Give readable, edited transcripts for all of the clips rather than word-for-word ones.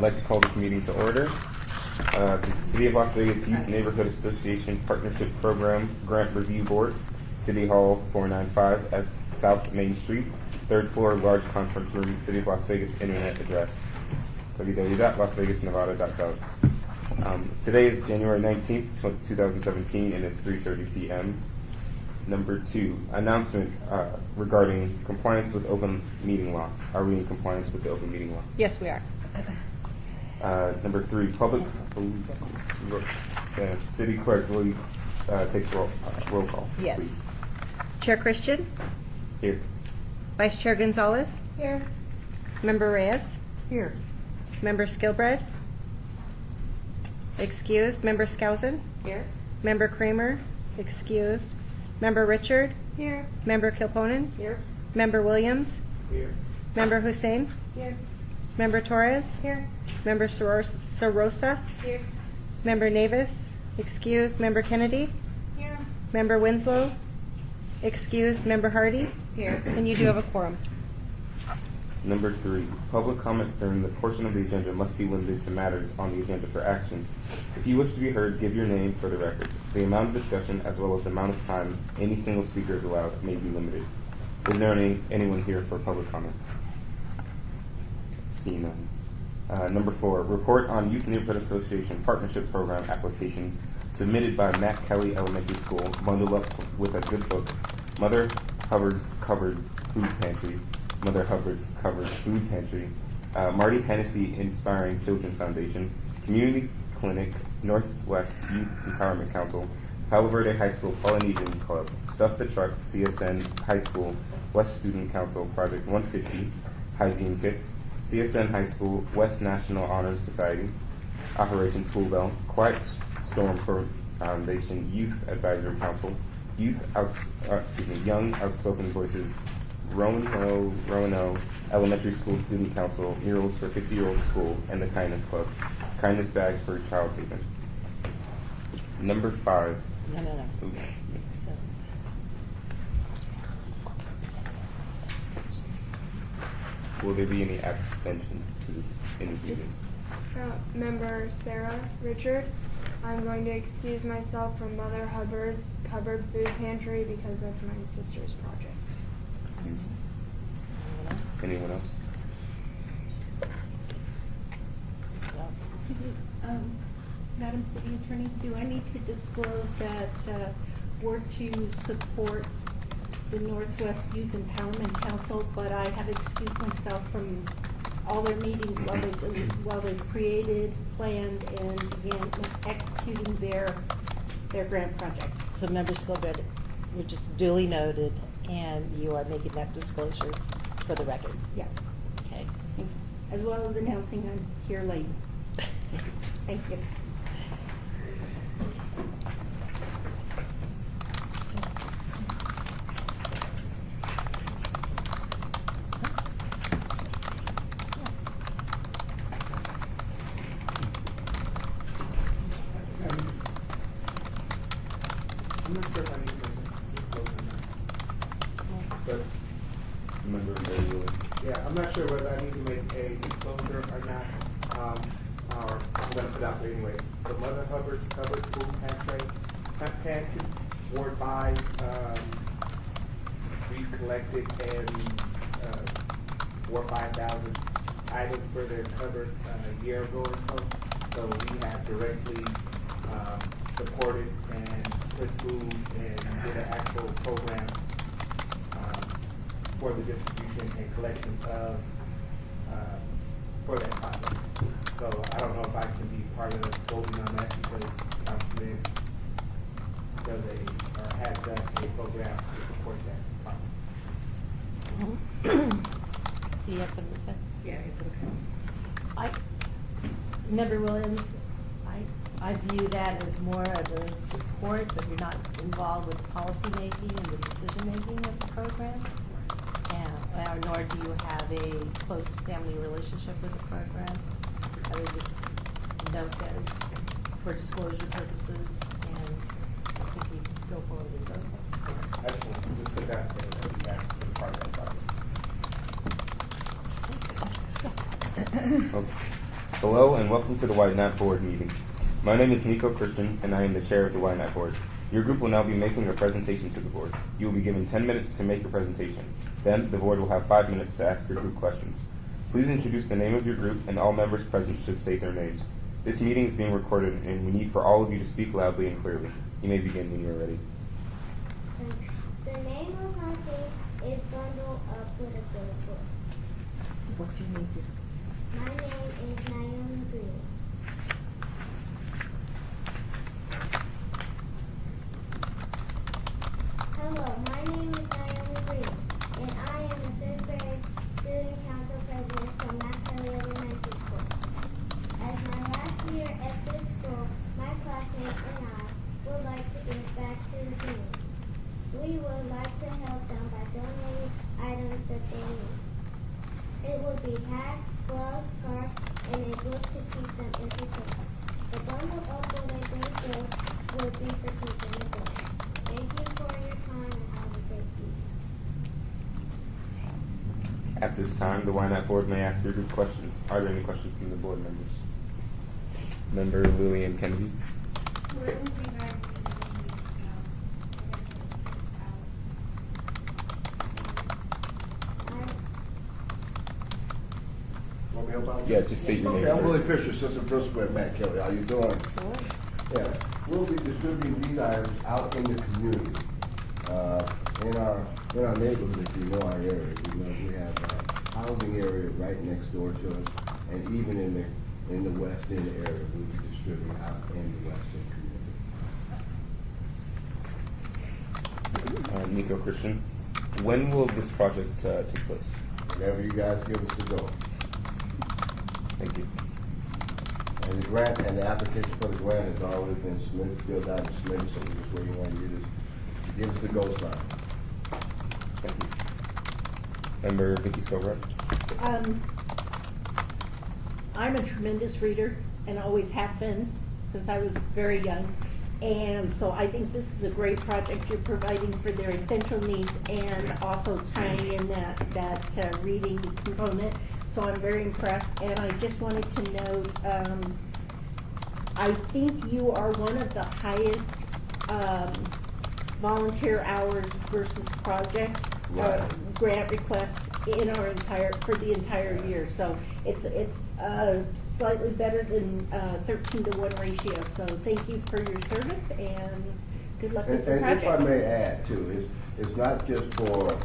I'd like to call this meeting to order. The City of Las Vegas Youth Neighborhood Association Partnership Program Grant Review Board, City Hall 495 S South Main Street, 3rd floor, large conference room, City of Las Vegas internet address, www.lasvegasnevada.gov. Today is January 19th, 2017, and it's 3:30 p.m. Number 2, announcement regarding compliance with open meeting law. Are we in compliance with the open meeting law? Yes, we are. Number 3, public. City clerk, will you take roll call? Yes. Please. Chair Christian? Here. Vice Chair Gonzalez? Here. Member Reyes? Here. Member Skilbred? Excused. Member Skousen? Here. Member Kramer? Excused. Member Richard? Here. Member Kilponen? Here. Member Williams? Here. Member Hussein? Here. Member Torres? Here. Member Sarosa? Here. Member Navis? Excused. Member Kennedy? Here. Member Winslow? Excused. Member Hardy? Here. And you do have a quorum. Number 3, public comment during the portion of the agenda must be limited to matters on the agenda for action. If you wish to be heard, give your name for the record. The amount of discussion, as well as the amount of time any single speaker is allowed, may be limited. Is there anyone here for public comment? See none. Number 4, report on Youth Neighborhood Association Partnership Program applications submitted by Matt Kelly Elementary School, bundled up with a good book, Mother Hubbard's Covered Food Pantry, Mother Hubbard's Covered Food Pantry, Marty Hennessy Inspiring Children Foundation, Community Clinic, Northwest Youth Empowerment Council, Palo Verde High School Polynesian Club, Stuff the Truck, CSN High School, West Student Council, Project 150, Hygiene Kits, CSN High School, West National Honor Society, Operation School Bell, Quiet Storm Foundation Youth Advisory Council, Young Outspoken Voices, Roanoke Elementary School Student Council, Murals for 50-Year-Old School, and the Kindness Club, Kindness Bags for Child Haven. Number 5. No. Will there be any abstentions to this in this meeting? Member Sarah Richard, I'm going to excuse myself from Mother Hubbard's Covered Food Pantry because that's my sister's project. Excuse. Anyone else? Madam City Attorney, do I need to disclose that we're to support the Northwest Youth Empowerment Council, but I have excused myself from all their meetings while they created, planned, and began executing their grant project? So Member Skilbred, you're just duly noted, and you are making that disclosure for the record. Yes. Okay. Thank you. As well as announcing I'm here late. Thank you. I'm not sure if I need to disclose or not. But, Member very willing. yeah, I'm not sure whether I need to make a disclosure or not, or I'm gonna put out there anyway. The Mother Hubbard's Covered Food Pantry, Ward 5, we collected and, 5,000 items for their cupboard a year ago or so. So we have directly, supported and put food and did an actual program for the distribution and collection of for that project. So I don't know if I can be part of voting on that because Councilman does has done a program to support that project. Do you have something to say? Yeah, it's okay. Member Williams, I view that as more of a support, but you're not involved with the policy making and the decision making of the program. And, nor do you have a close family relationship with the program. I would just note that it's for disclosure purposes, and I think we go forward with those. Excellent. Just put that there, that we back to the part of that project. Okay. Hello and welcome to the Ynapp Board meeting. My name is Nico Christian and I am the chair of the Ynapp Board. Your group will now be making a presentation to the board. You will be given 10 minutes to make your presentation. Then the board will have 5 minutes to ask your group questions. Please introduce the name of your group and all members present should state their names. This meeting is being recorded and we need for all of you to speak loudly and clearly. You may begin when you are ready. The name of my thing is Bundle Up with a Good Book. What's your name? My name is Naomi Green. Hello, my name is Naomi Green, and I am the 3rd grade student council president from Ynapp Elementary School. As my last year at this school, my classmates and I would like to give back to the community. We would like to help them by donating items that they need. It would be hats, gloves, scarves, and a book to keep them entertained. The bundle of what I bring gifts would be for keeping the book. Thank you for your time and have a great evening. At this time, the Ynapp Board may ask your group questions. Are there any questions from the board members? Member Lillian Kennedy. Where would you guys be getting these Want me to help out? Yeah, just state your name Okay, I'm Willie first. Fisher, assistant principal at Matt Kelly. How you doing? Yeah, we'll be distributing these items out in the community. In our neighborhood, if you know our area, we have a housing area right next door to us, and even in the West End area, we'll be distributing out in the West End community. Nico Christian. When will this project take place? Whatever you guys give us to go. Thank you. And the grant and the application for the grant has already been submitted, filled out and submitted, so we're just waiting on you to give us the go sign. Thank you. Member Vicky Scoville. I'm a tremendous reader and always have been since I was very young. And so I think this is a great project you're providing for their essential needs and also tying in that reading component. So I'm very impressed. And I just wanted to note, I think you are one of the highest volunteer hours versus project grant request for the entire year. So it's slightly better than 13-to-1 ratio. So thank you for your service and good luck with the And project. if I may add too, it's not just for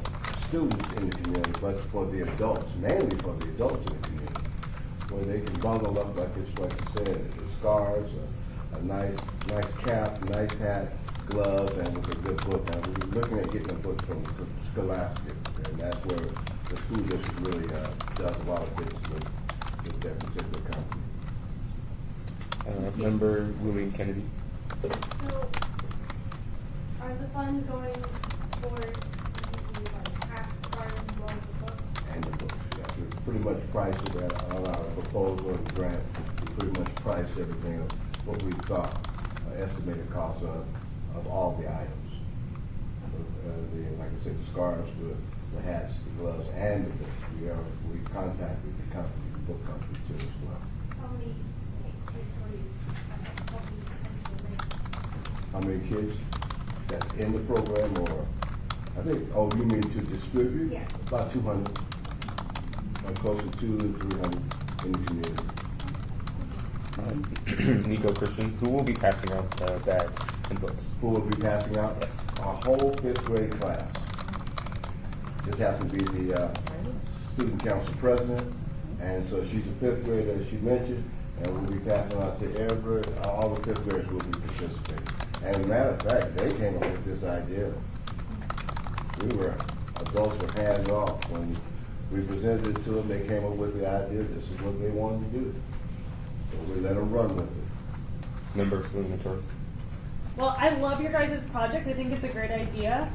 students in the community, but for the adults, mainly for the adults in the community, where they can bundle up like you said, the scarves, a nice cap, nice hat, gloves, and with a good book. And we're looking at getting a book from Scholastic, and that's where the school district really does a lot of business with that particular company. Member William Kennedy. So, are the funds going towards the hats, scarves, and all the books? And the books, yeah. We pretty much priced it on our proposal and grant. We pretty much priced everything of what we thought, estimated cost of all the items. Like I said, the scarves, the hats, the gloves, and the books. We contacted the company, the book company too as well. How many kids are you hoping potentially? How many kids that's in the program, or I think, you mean to distribute? Yeah. About 200, close to 200 to 300 in the community. Nico Christian. Who will be passing out bags and books? Who will be passing out? Yes. Our whole 5th grade class. This happens to be the student council president, and so she's a 5th grader, as she mentioned, and we'll be passing out to all the 5th graders will be participating. And as a matter of fact, they came up with this idea. Adults were hands off. When we presented it to them, they came up with the idea, this is what they wanted to do. So we let them run with it. Member Selena Torres. Well, I love your guys' project. I think it's a great idea.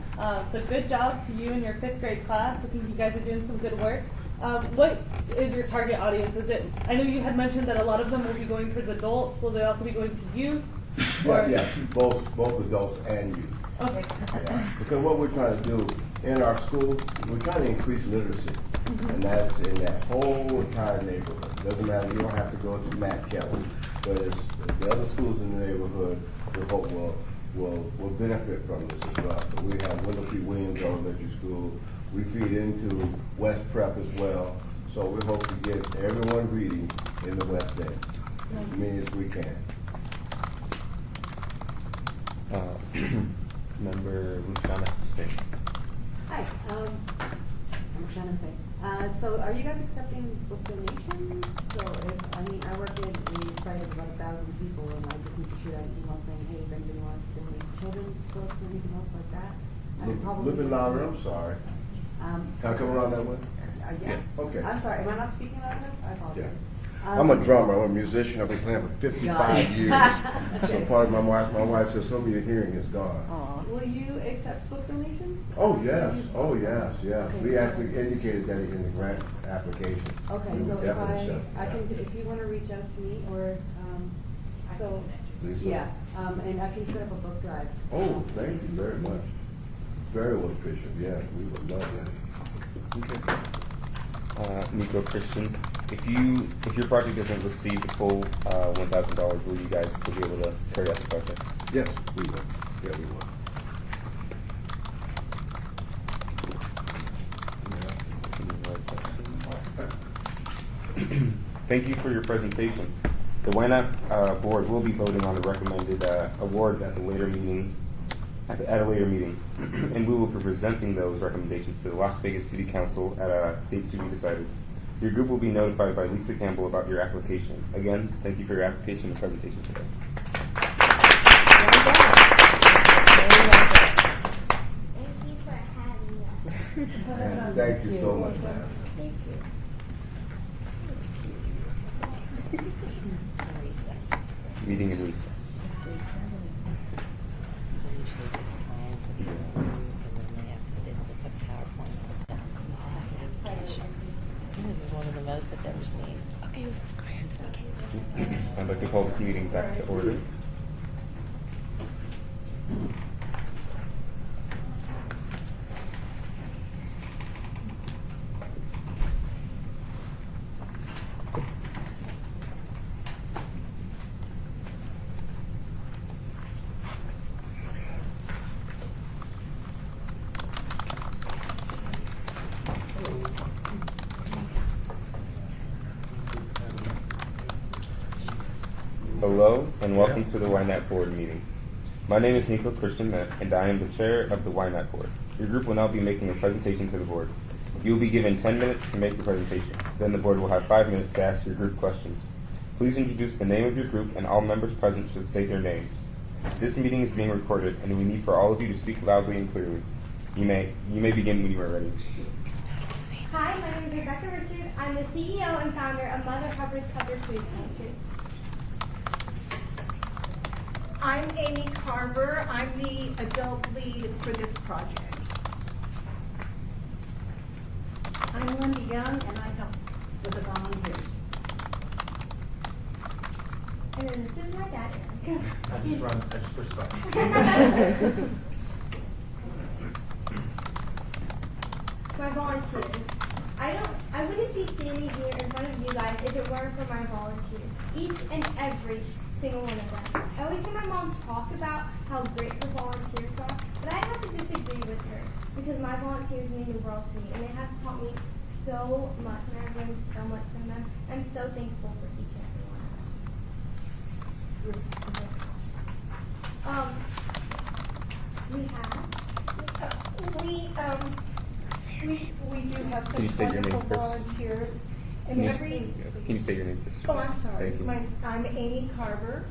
So good job to you and your 5th grade class. I think you guys are doing some good work. What is your target audience? I know you had mentioned that a lot of them will be going towards adults. Will they also be going to youth? Yeah, both adults and youth. Okay. Yeah. Because what we're trying to do in our school, we're trying to increase literacy. And that's in that whole entire neighborhood. Doesn't matter, you don't have to go to Matt Kelly, but it's the other schools in the neighborhood we hope will benefit from this as well. So we have Wendell P. Williams Elementary School. We feed into West Prep as well. So we hope to get everyone reading in the West End as many as we can. Member Luciana Hussein. Hi, I'm Shannon Hussein. So are you guys accepting book donations? So if, I mean, I work in a site of about 1,000 people and I just need to shoot out an email saying, hey, if anybody wants to donate children's books or anything else like that. I would A probably little bit get louder, some- I'm sorry. Um, Can I come around that way? yeah. Okay. I'm sorry, am I not speaking loud enough? I apologize. I'm a drummer, I'm a musician, I've been playing for 55 years. So Okay. part of my wife says some of your hearing is gone. Will you accept book donations? Oh, yes, yes. Okay, We so- actually indicated that in the grant application. Okay, We so would if definitely I accept that. can, if you want to reach out to me or, so, Lisa? yeah, and I can set up a book drive. Oh, thank you very much. Very well, Bishop, yeah, we would love that. Okay. Nico Christian, if your project doesn't receive the full $1,000, will you guys still be able to carry out the project? Yes, we will. Yeah, we will. Thank you for your presentation. The Ynapp board will be voting on the recommended awards at a later meeting, and we will be presenting those recommendations to the Las Vegas City Council at a date to be decided. Your group will be notified by Lisa Campbell about your application. Again, thank you for your application and presentation today. Thank you for having us. And thank you so much, ma'am. Thank you. Recess. Meeting in recess. Usually takes time for the and then they have to put PowerPoint on second applications. This is one of the most I've ever seen. Okay, let's go ahead. I'd like to call this meeting back to order. Hello and welcome to the Ynapp board meeting. My name is Nico Christian and I am the chair of the Ynapp board. Your group will now be making a presentation to the board. You will be given 10 minutes to make your presentation. Then the board will have 5 minutes to ask your group questions. Please introduce the name of your group and all members present should state their names. This meeting is being recorded and we need for all of you to speak loudly and clearly. You may begin when you are ready. Hi, my name is Rebecca Richard. I'm the CEO and founder of Mother Hubbard's Cupboard Food Pantry. I'm Amy Carver. I'm the adult lead for this project. I'm Linda Young, and I help with the volunteers. And then this is my dad, Eric. I just push buttons. My volunteers. I wouldn't be standing here in front of you guys if it weren't for my volunteers. Each and every single one of them. I always hear my mom talk about how great her volunteers are, but I have to disagree with her because my volunteers mean the world to me and they have taught me so much and I've learned so much from them. I'm so thankful for each and every one of them. We do have Can you some state your name wonderful first? volunteers. Can And you, every, can you say your name first? oh, I'm sorry. Thank you. I'm Amy Carver.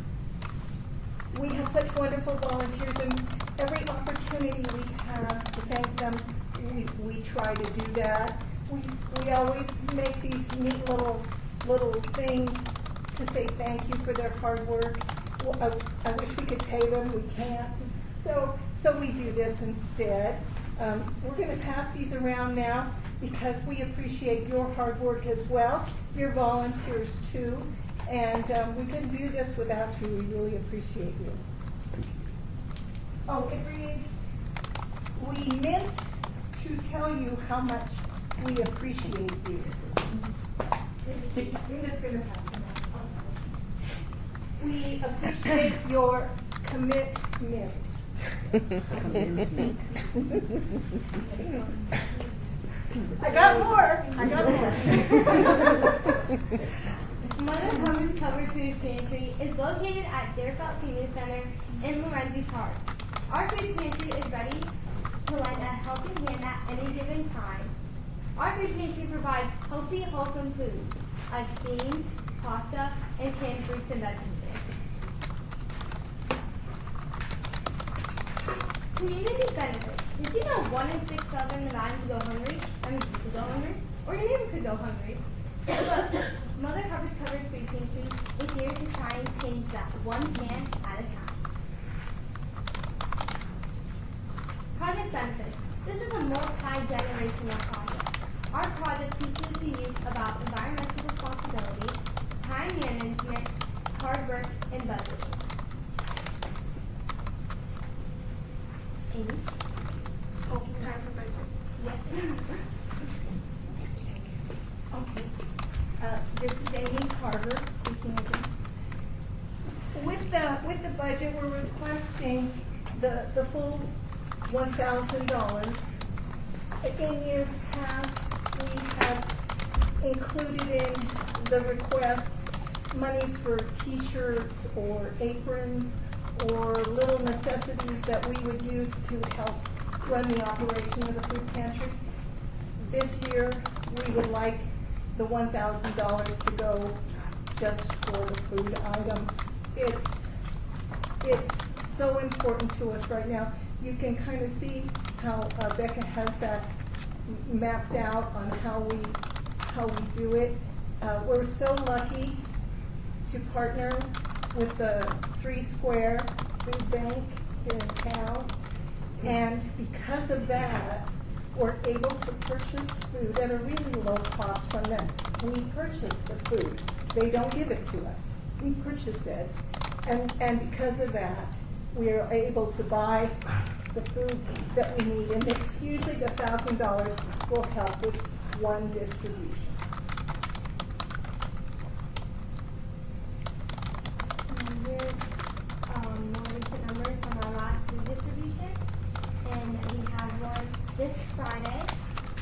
We have such wonderful volunteers and every opportunity we have to thank them, we try to do that. We always make these neat little things to say thank you for their hard work. Well, I wish we could pay them, we can't. So we do this instead. We're going to pass these around now because we appreciate your hard work as well, your volunteers too, and we couldn't do this without you. We really appreciate you. Oh, it reads, we meant to tell you how much We appreciate you. I'm just gonna pass them out. We appreciate your commitment. I got more. Mother Hubbard's Covered Food Pantry is located at Deerfield Senior Center in Lorenzi Park. Our food pantry is ready to lend a helping hand at any given time. Our food pantry provides healthy, wholesome food like beans, pasta, and canned fruits and vegetables. Community benefits. Did you know 1 in 6 Southern Nevadans go hungry? I mean, you could go hungry, or your neighbor could go hungry. But Mother Hubbard's Covered Food Pantry is here to try and change that one can at a time. Project benefits. This is a multi-generational project. Our project teaches the youth about environmental responsibility, time management, hard work, and budgeting. Amy? Oh, time for budget. Yes. Okay. This is Amy Carver speaking again. With the budget, we're requesting the full $1,000. In years past, we have included in the request monies for T-shirts or aprons or little necessities that we would use to help run the operation of the food pantry. This year, we would like the $1,000 to go just for the food items. It's so important to us right now. You can kind of see how Becca has that mapped out on how we do it. We're so lucky to partner with the 3 Square Food Bank here in town, and because of that, we're able to purchase food at a really low cost from them. We purchase the food. They don't give it to us. We purchase it, and because of that, we are able to buy the food that we need, and it's usually the $1,000 will help with one distribution. Here's more recent numbers from our last food distribution, and we have one this Friday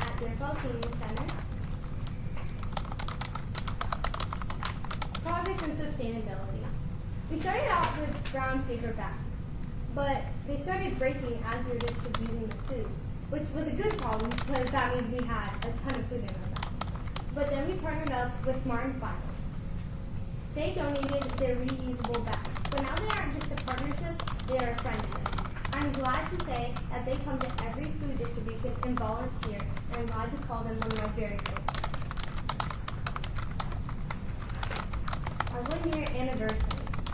at Deerfield Senior Center. Progress and sustainability. We started out with brown paper bags, but they started breaking as we were distributing the food, which was a good problem because that means we had a ton of food in our bags. But then we partnered up with Smart and Final. They donated their reusable bags, but now they aren't just a partnership, they are a friendship. I'm glad to say that they come to every food distribution and volunteer, and I'm glad to call them one of my very close friends. Our 1-year anniversary.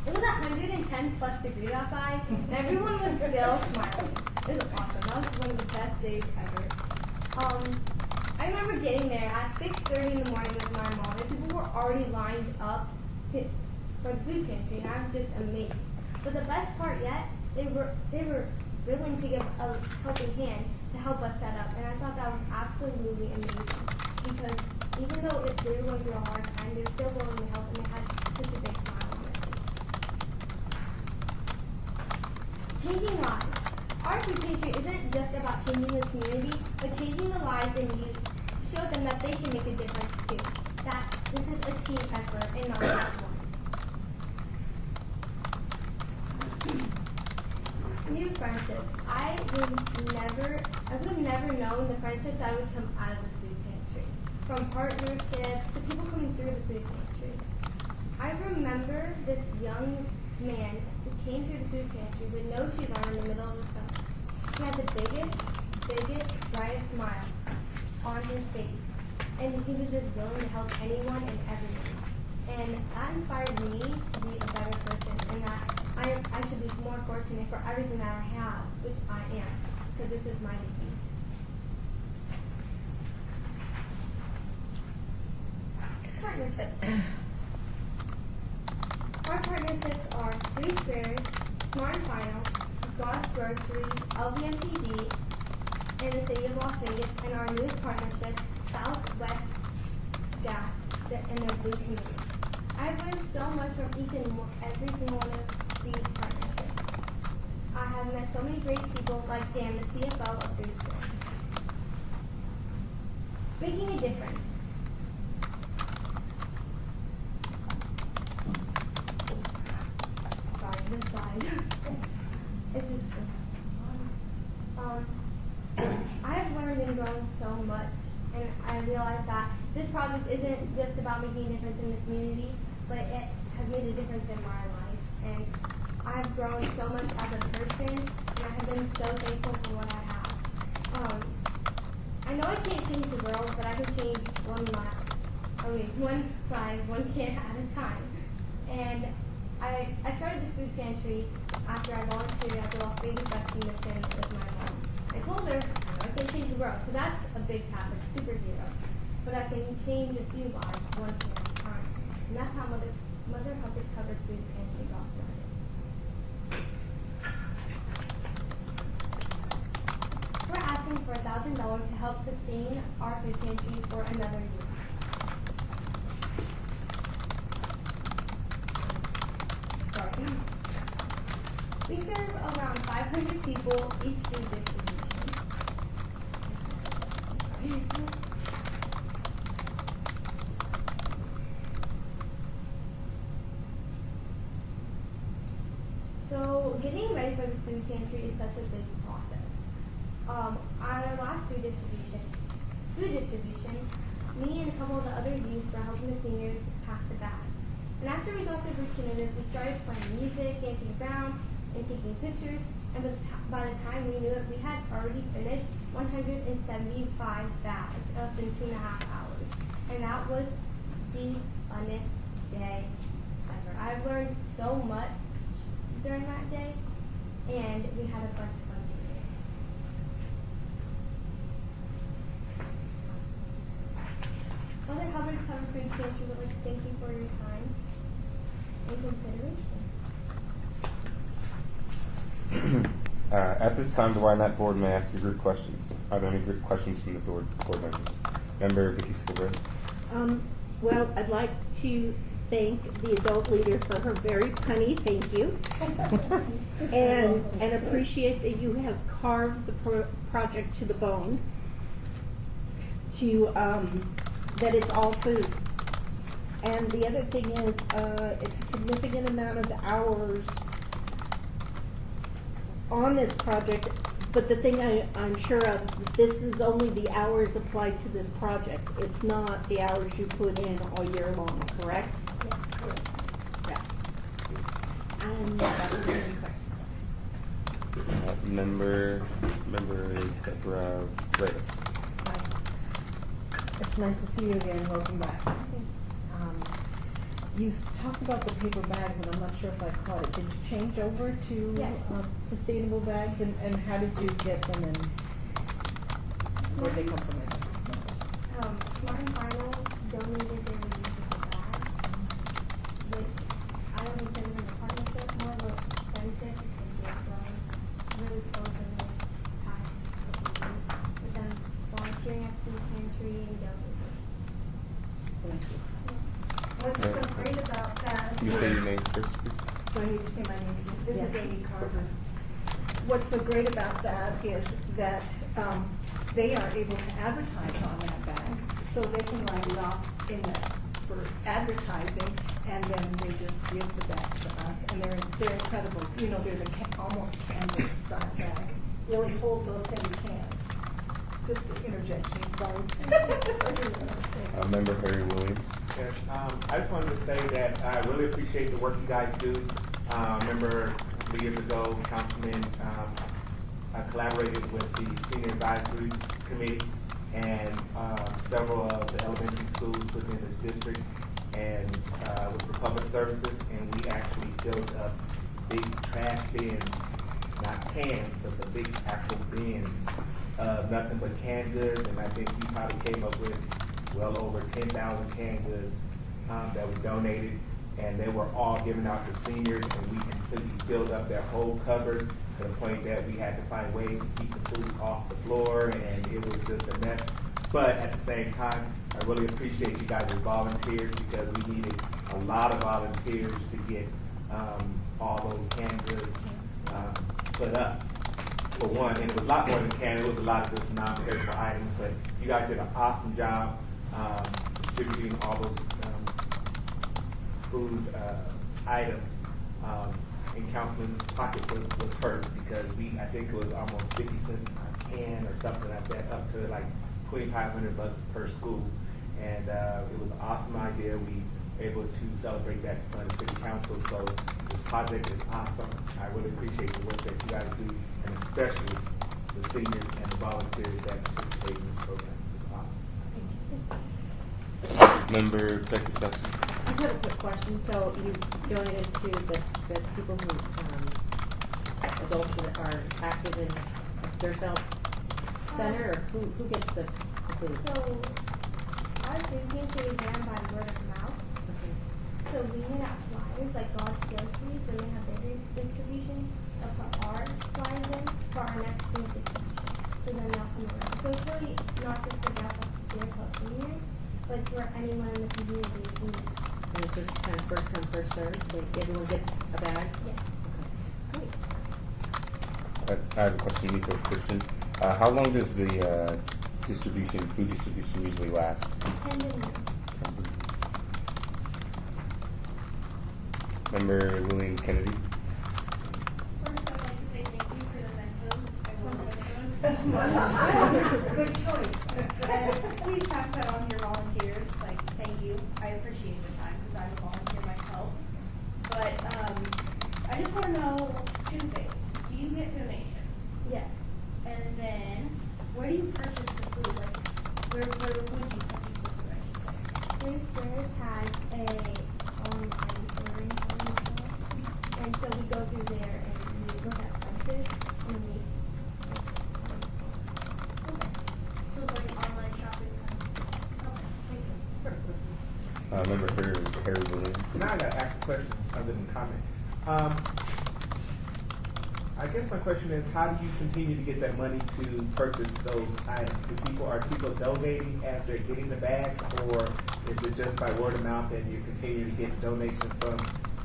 It was 110 plus degrees outside, and everyone was still smiling. It was awesome. That was one of the best days ever. I remember getting there at 6:30 in the morning with my mom, and people were already lined up for the food pantry, and I was just amazed. But the best part yet, they were willing to give a helping hand to help us set up, and I thought that was absolutely amazing. Because even though they were going through a hard time, they were still willing to help, and they had such a big smile on their face. Changing lives. Our food pantry isn't just about changing the community, but changing the lives in youth to show them that they can make a difference too. That this is a team effort and not just one. New friendships. I would have never known the friendships that would come out of the food pantry. From partnerships to people coming through the food pantry. I remember this young man who came through the food pantry with no shoes on in the middle of the summer. He had the biggest, brightest smile on his face. And he was just willing to help anyone and everyone. And that inspired me to be a better person, and that I should be more fortunate for everything that I have, which I am, because this is my disease. Partnerships. Our partnerships are 3 Squares, Smart and Final, God's Grocery, LVMPD, and the City of Las Vegas, and our newest partnership, the and their blue community. I've learned so much from each and every single one of these partnerships. I have met so many great people like Dan, the CFO of Food School. Making a difference. Sorry, this slide. It's just I have learned and grown so much, and I realized that this project isn't just about making a difference in the community, but it has made a difference in my life. And I've grown so much as a person, and I have been so thankful for what I have. I know I can't change the world, but I can change one life, one kid at a time. And I started this food pantry after I volunteered at the Las Vegas Rescue Mission with my mom. I told her, I can't change the world, because that's a big task, like a superhero. But I can change a few lives, one kid at a time. And that's how Mother Hubbard's Covered Food Pantry got started. We're asking for $1,000 to help sustain our food pantry for another year. Sorry. We serve around 500 people each food distribution. So getting ready for the food pantry is such a big process. On our last food distribution, me and a couple of the other youth were helping the seniors pack the bags. And after we got the routine of it, we started playing music, dancing around, and taking pictures. And by the time we knew it, we had already finished 175 bags in less than 2.5 hours. And that was the funnest day ever. I've learned so much during that day, and we had a bunch of fun doing it. Mother Hubbard Covered Food Pantry would like to thank you for your time and consideration. At this time, the Ynapp board may ask you group questions. Are there any group questions from the board members? Member Vicky Skilbray. Well, I'd like to thank the adult leader for her very punny thank you, and appreciate that you have carved the project to the bone. That it's all food. And the other thing is, it's a significant amount of hours on this project, but the thing I'm sure of, this is only the hours applied to this project. It's not the hours you put in all year long, correct? Yeah, correct. Yeah. And that was the only question. Member Deborah Reyes. It's nice to see you again. Welcome back. You talked about the paper bags, and I'm not sure if I caught it. Did you change over to Yes. sustainable bags, and how did you get them, and where did they come from? Smart and Final donated their reusable bags, which I don't consider them a partnership, more of a friendship, because they've grown really close in the past couple of years with them volunteering at food pantry and donating. Thank you. What's so great about that? Can you say your name first, please? Do I need to say my name again? This is Yeah. Amy Carver. What's so great about that is that they are able to advertise on that bag, so they can write it off for advertising, and then they just give the bags to us, and they're incredible. You know, they're the almost canvas style bag. Really holds those heavy cans. Just an interjection, sorry. Member Harry Williams. Yes, I just wanted to say that I really appreciate the work you guys do. Remember a couple of years ago, Councilman collaborated with the Senior Advisory Committee and several of the elementary schools within this district, and with the public services, and we actually filled up big trash bins, not cans, but the big actual bins of nothing but canned goods, and I think we probably came up with well over 10,000 canned goods that we donated, and they were all given out to seniors, and we completely filled up their whole cupboard to the point that we had to find ways to keep the food off the floor, and it was just a mess. But at the same time, I really appreciate you guys as volunteers because we needed a lot of volunteers to get all those canned goods put up. For one, and it was a lot more than canned, it was a lot of just non-perishable items, but you guys did an awesome job distributing all those food items. And Councilman's pocket was hurt because I think it was almost 50 cents a can or something like that, up to like $2,500 per school. And it was an awesome idea. We were able to celebrate that in front of the City Council. So this project is awesome. I really appreciate the work that you guys do, and especially the seniors and the volunteers that participate in this program. It's awesome. Member Becky Stetson. I just have a quick question. So you donated to the people who, adults that are active in Deerfield Center, or who gets the food? So our food pantry is ran by word of mouth. Okay. So we hand out flyers like God's groceries when they have their distribution. They'll put our flyers in for our next food distribution. So then they'll come around. So it's really not just for Deerfield seniors, but it's for anyone in the community who needs it. And it's just kind of first come, first served? Everyone gets a bag? Yes. Okay. Great. I have a question, Nico Christian. How long does the food distribution usually last? 10 minutes. Member William Kennedy. First, I'd like to say thank you for the Mentos. I love Mentos. Good choice. And please pass that on to your volunteers. Like, thank you. I appreciate the time because I'm a volunteer myself. But I just want to know two things. Do you get donations? Yes. And then, where do you purchase the food? Like, where would you purchase the food, I should say? Free Squares has a online ordering system, and so we go through there and we look at prices and we. Okay. So it's like an online shopping kind of. Okay, thank you. Member Harry Williams. Now I got to ask a question other than comment. I guess my question is, how do you continue to get that money to purchase those items? Are people donating as they're getting the bags, or is it just by word of mouth and you continue to get donations from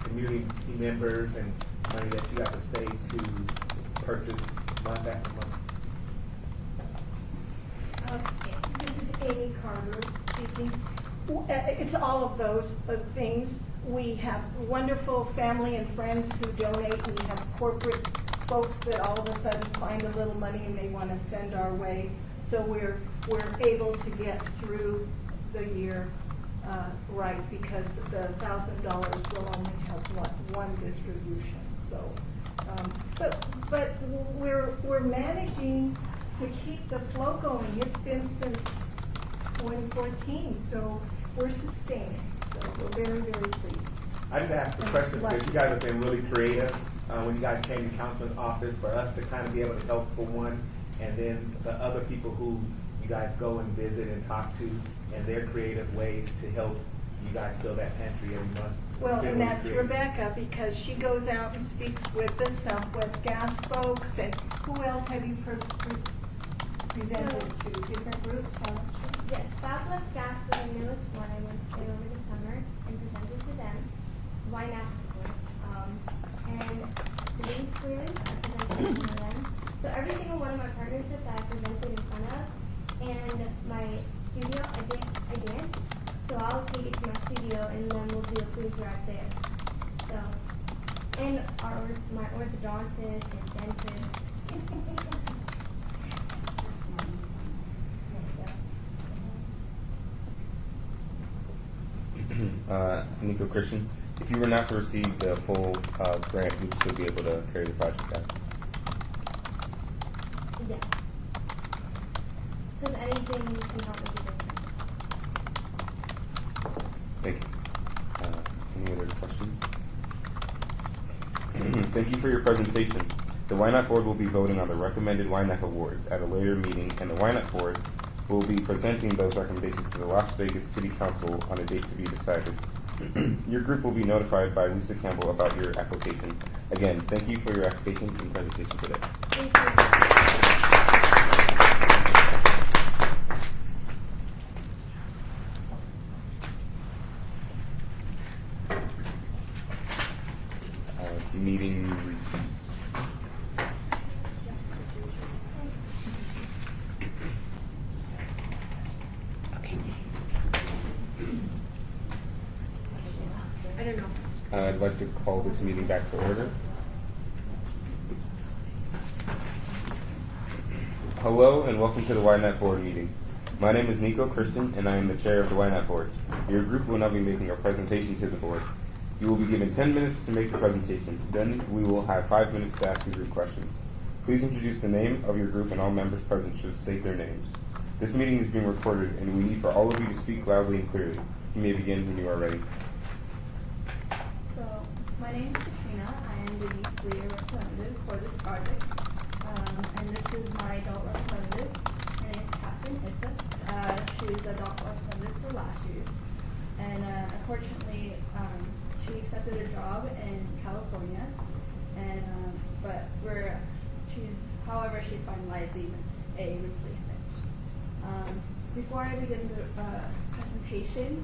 community members and money that you have to save to purchase month after month? This is Amy Carter speaking. It's all of those things. We have wonderful family and friends who donate. We have corporate folks that all of a sudden find a little money and they want to send our way. So we're able to get through the year right, because the $1,000 will only have one distribution. So, but we're managing to keep the flow going. It's been since 2014, so we're sustaining. So we're very, very pleased. I just asked the question because you guys have been really creative when you guys came to councilman's office for us to kind of be able to help for one, and then the other people who you guys go and visit and talk to, and their creative ways to help you guys fill that pantry every month. Well, and that's Rebecca, because she goes out and speaks with the Southwest Gas folks, and who else have you presented to? Different groups, haven't you? Yes, Southwest Gas was the newest one. I went there over the summer and presented to them. Ynapp, of course. And today's clearance, I presented to them. So every single one of my partnerships I presented in front of. And my studio, I dance. So I'll take it to my studio and then we'll do a quiz right there. So, and my orthodontist and dentist. Nico Christian, if you were not to receive the full grant, would you still be able to carry the project out? Yes. Because anything can help me do it. Thank you. Any other questions? Thank you for your presentation. The Ynapp Board will be voting on the recommended Ynapp Awards at a later meeting, and the Ynapp Board will be presenting those recommendations to the Las Vegas City Council on a date to be decided. Your group will be notified by Lisa Campbell about your application. Again, thank you for your application and presentation today. Thank you. I'd like to call this meeting back to order. Hello and welcome to the Ynapp Board meeting. My name is Nico Christian and I am the chair of the Ynapp Board. Your group will now be making a presentation to the board. You will be given 10 minutes to make the presentation. Then we will have 5 minutes to ask your group questions. Please introduce the name of your group and all members present should state their names. This meeting is being recorded and we need for all of you to speak loudly and clearly. You may begin when you are ready. So, my name is Katrina. I am the youth leader representative for this project. And this is my adult representative. Her name is Catherine Issa. She was adult representative for last year's. And unfortunately, she accepted a job in California. And however, she's finalizing a replacement. Before I begin the presentation,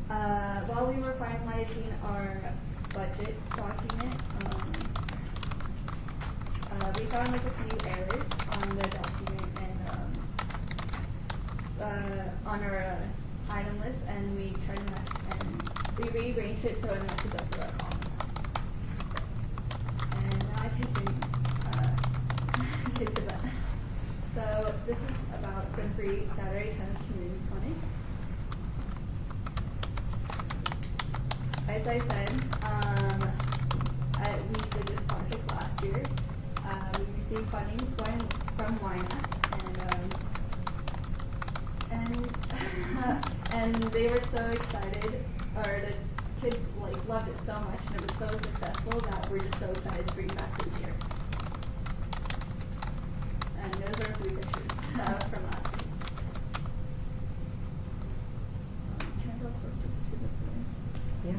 while we were finalizing our budget document, we found like a few errors on the document and on our item list, and we tried to match and we rearranged it so it matches up to our comments. And now I can present. So this is about the free Saturday tennis community clinic. As I said, we did this project last year. We received funding from Ynapp, and they were so excited, or the kids loved it so much, and it was so successful that we're just so excited to bring it back this year. And those are 3 pictures from last week. Can I go closer to the phone? Yeah.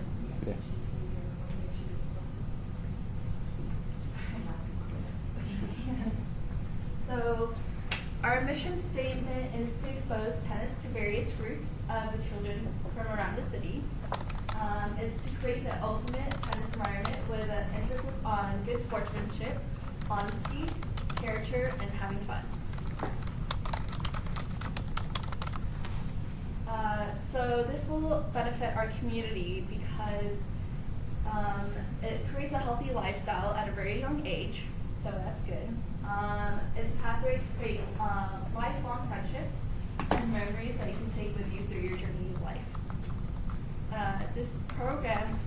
So, our mission statement is to expose tennis to various groups of the children from around the city. It's to create the ultimate tennis environment with an emphasis on good sportsmanship, honesty, character, and having fun. So this will benefit our community because it creates a healthy lifestyle at a very young age, so that's good. It's pathways to create lifelong friendships and memories that you can take with you through your journey of life. This program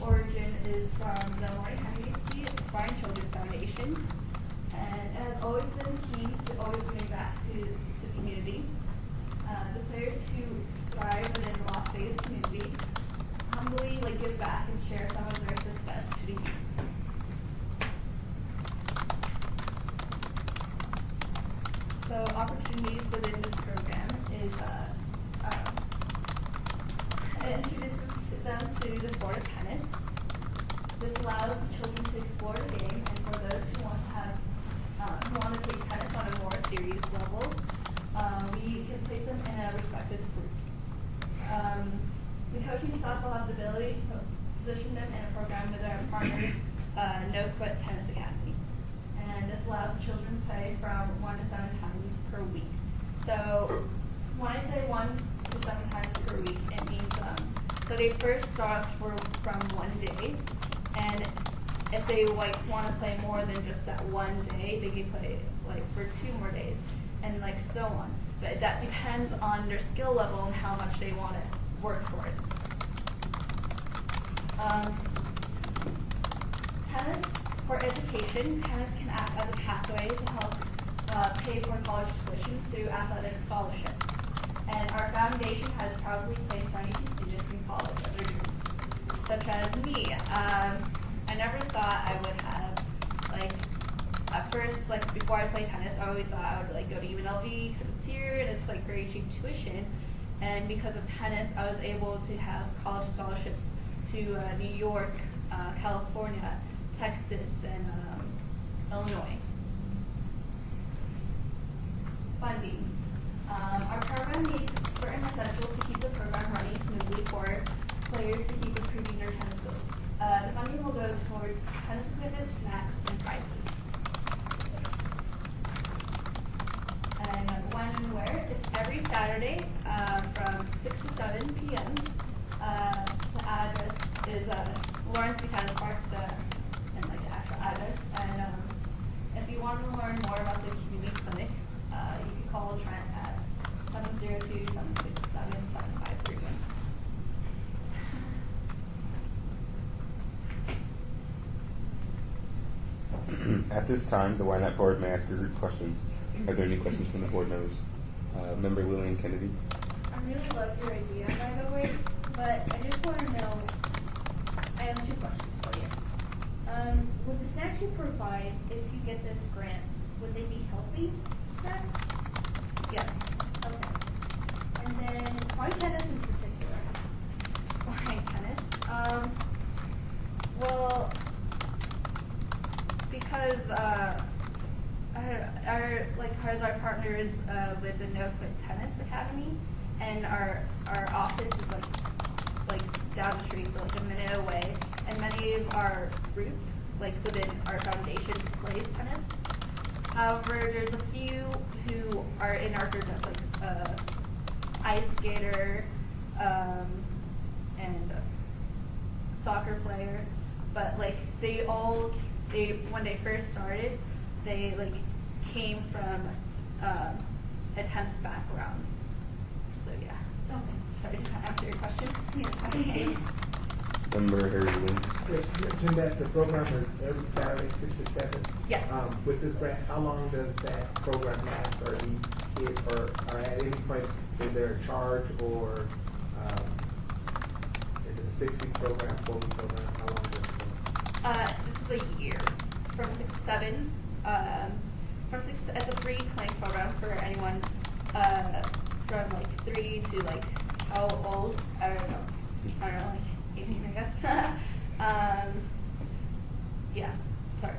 origin is from the Morning Henry Inspiring Children Foundation, and it has always been key to always giving back to the community. The players who thrive within the Las Vegas community humbly give back and share some of their success to the youth. So opportunities within this program is it introduces them to the sport of tennis. This allows children to explore the game, and for those who want to take tennis on a more serious level, we can place them in respective groups. The coaching staff will have the ability to position them in a program with our partner, No Quit Tennis Academy. And this allows the children to play from 1 to 7 times per week. So when I say 1 to 7 times per week, it means so they first start from 1 day, and if they want to play more than just that 1 day, they can play for 2 more days, and so on. But that depends on their skill level and how much they want to work for it. Tennis for education. Tennis can act as a pathway to help pay for college tuition through athletic scholarships. And our foundation has proudly placed 92 students in college as their dreams, such as me. I never thought I would have, at first, before I played tennis, I always thought I would go to UNLV because it's here and it's very cheap tuition. And because of tennis, I was able to have college scholarships to New York, California, Texas, and Illinois. Funding. Our program needs certain essentials to keep the program running smoothly for players to keep improving their tennis skills. The funding will go towards tennis equipment, snacks, and prizes. And when and where? It's every Saturday from 6 to 7 p.m. The is Lawrence D. Tennis Park, and like the actual address. And if you want to learn more about the community clinic, you can call Trent at 702-767-7531. At this time, the Ynapp board may ask your group questions. Are there any questions from the board members? Member Lillian Kennedy. I really love your idea, by the way, but I just want to know, I have 2 questions for you. Would the snacks you provide, if you get this grant, would they be healthy snacks? Yes. Okay. And then, why tennis in particular? Why tennis? Well, because our partner is with the No Quit Tennis Academy, and our office is like down the street, so like a minute away, and many of our group, like within our foundation, plays tennis. However, there's a few who are in our group that's like ice skater and soccer player, but like they when they first started, they like came from a tennis background. So yeah. Okay. Sorry, did that answer your question? Yes. Okay. Member Harry Williams. Yes, you mentioned that the program is every Saturday, 6 to 7. Yes. With this grant, how long does that program last for each kid, or at any point, is there a charge, or is it a 6-week program, 4-week program? How long does it go? This is a year, from 6 to 7. It's a free clinic program for anyone from like 3 to like how old? I don't know, like 18, I guess. Yeah. Sorry.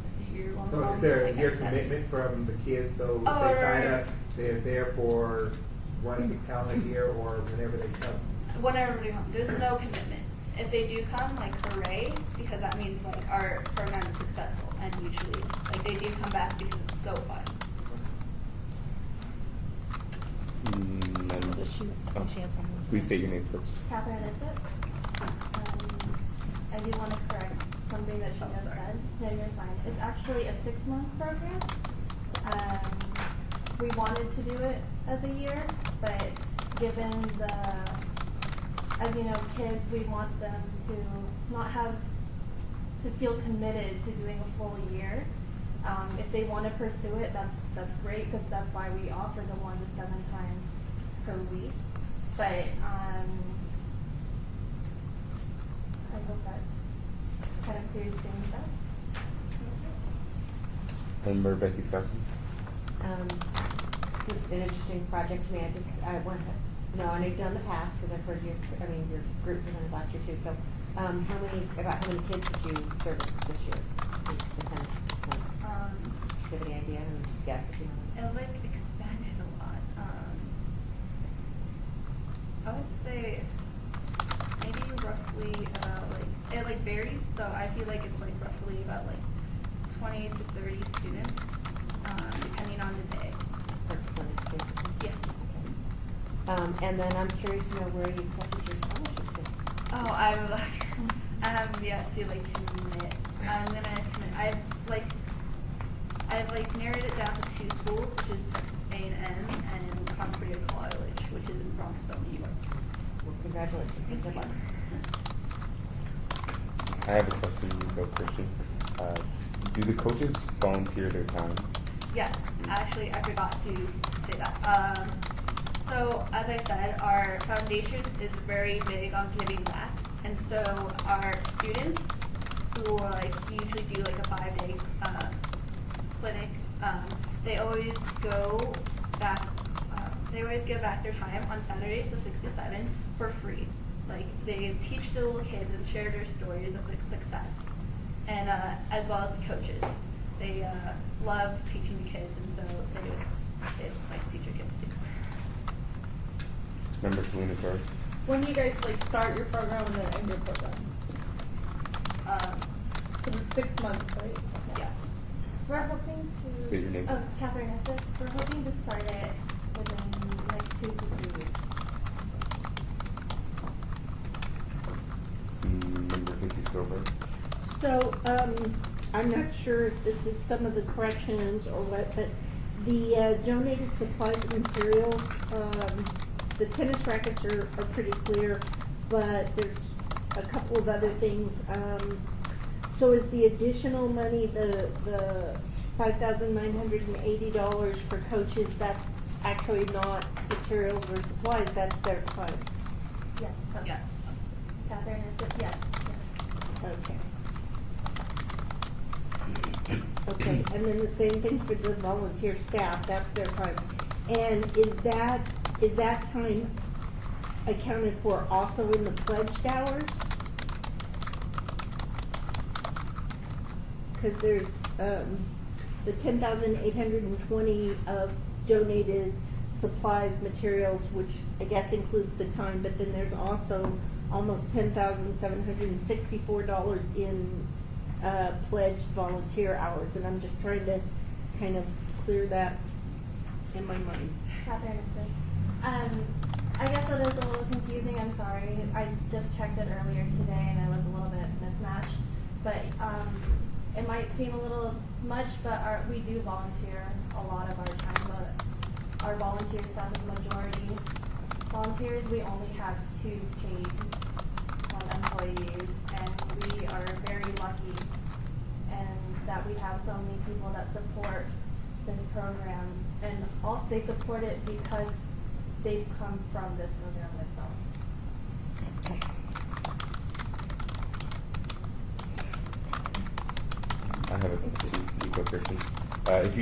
It's a year-long. So program, is there a just like year every Saturday. commitment from the kids, though? If Oh, they sign right. up, they're there for one calendar year, or whenever they come? Whenever they come, there's no commitment. If they do come, like hooray, because that means like our program is successful, and usually like they do come back because it's so fun. Please say your name first. Catherine Issett. I do want to correct something that she just said. No, you're fine. It's actually a 6-month program. We wanted to do it as a year, but given as you know, kids, we want them to not have to feel committed to doing a full year. If they want to pursue it, that's great, because that's why we offer the 1 to 7 times per week. But I hope that kind of clears things up. Member Becky Scarson. This is an interesting project to me. I want to know, I know you've done in the past, because I've heard your group presented last year too. So, how many kids did you service this year? The tennis clinic? Do you have any idea? I mean, just guess if you know. It like expanded a lot. I would say maybe roughly it like varies. So I feel like it's like roughly about like 20 to 30 students, depending on the day. Per clinic, basically? Yeah. Okay. And then I'm curious to know where you accepted your scholarship to. Oh, I haven't yet to like commit. I'm gonna commit. I've narrowed it down to 2 schools, which is Texas A&M and Concordia College, which is in Bronxville, New York. Well, congratulations and good luck. I have a question, go Christian. Do the coaches volunteer their time? Yes, actually, I forgot to say that. So, as I said, our foundation is very big on giving back, and so our students who usually do like a 5-day clinic, they always go back. They always give back their time on Saturdays, so 6 to 7, for free. Like they teach the little kids and share their stories of like success, and as well as the coaches. They love teaching the kids, and so they like to teach your kids too. Member Selena Torres. When do you guys like start your program and then end your program? Because it's 6 months, right? Yeah. We're hoping to. Say your name. Oh, Catherine Issett. We're hoping to start it within like 2 to 3 weeks. So, I'm not sure if this is some of the corrections or what, but the donated supplies and materials, the tennis rackets are pretty clear, but there's a couple of other things. So is the additional money, the $5,980 for coaches, that's actually not materials or supplies, that's their time? Yes. Yeah. Catherine, is it? Yes. Okay. Okay, and then the same thing for the volunteer staff, that's their time. And is that time accounted for also in the pledged hours? Because there's, the 10,820 of donated supplies, materials, which I guess includes the time, but then there's also almost $10,764 in pledged volunteer hours, and I'm just trying to kind of clear that in my mind. Catherine, is it? I guess that is a little confusing. I'm sorry. I just checked it earlier today, and I was a little bit mismatched. But it might seem a little much, but we do volunteer a lot of our time. But our volunteer staff is majority volunteers. We only have 2 paid employees, and we are very lucky and that we have so many people that support this program, and also they support it because they've come from this program itself. I have a quick question. If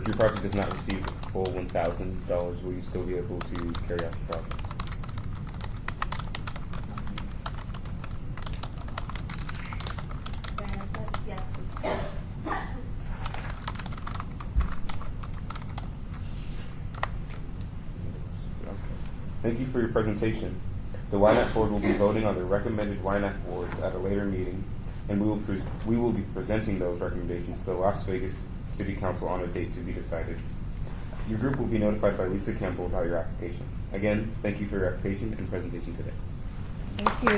your project does not receive the full $1,000, will you still be able to carry out the project? Yes. Thank you for your presentation. The Ynapp board will be voting on the recommended Ynapp awards at a later meeting, and we will be presenting those recommendations to the Las Vegas City Council on a date to be decided. Your group will be notified by Lisa Campbell about your application. Again, thank you for your application and presentation today. Thank you.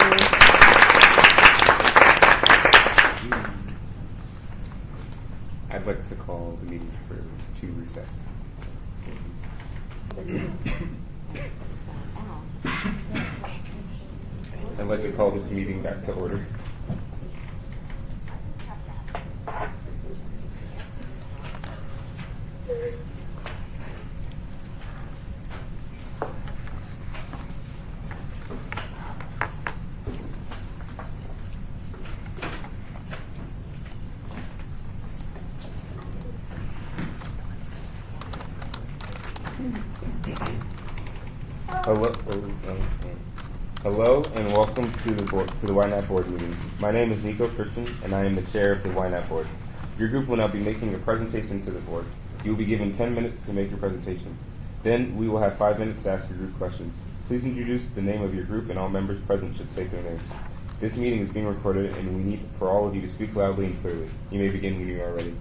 I'd like to call the meeting to recess. I'd like to call this meeting back to order. Hello and welcome to the Ynapp board meeting. My name is Nico Christian and I am the chair of the Ynapp board. Your group will now be making a presentation to the board. You will be given 10 minutes to make your presentation. Then we will have 5 minutes to ask your group questions. Please introduce the name of your group, and all members present should state their names. This meeting is being recorded and we need for all of you to speak loudly and clearly. You may begin when you are ready.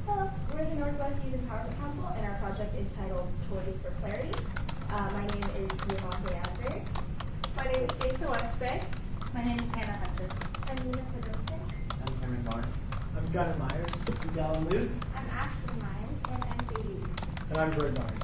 Hello, we're the Northwest Youth Empowerment Council, and our project is titled Toys for Clarity. My name is Yvonne Asbury. My name is Jason Westbay. My name is Hannah Hunter. I'm Ynapp. I'm Cameron Barnes. I'm Gunnar Myers. I'm Dallin Luke. I'm Ashley Myers, and I'm Sadie. And I'm Bird Myers.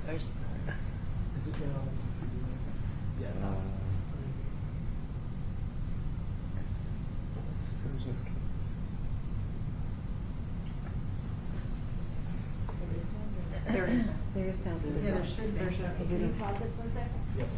Where's the... Is it going on? Yes. There is sound. Yeah, there should be. Okay, Can you pause it for a second? Yes.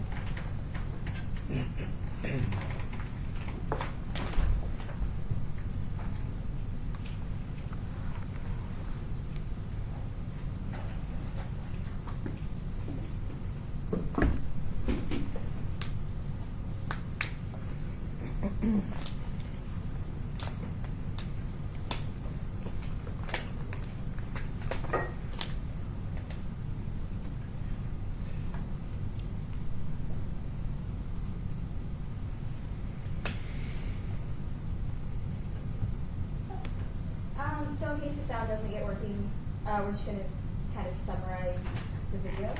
So in case the sound doesn't get working, we're just going to kind of summarize the video.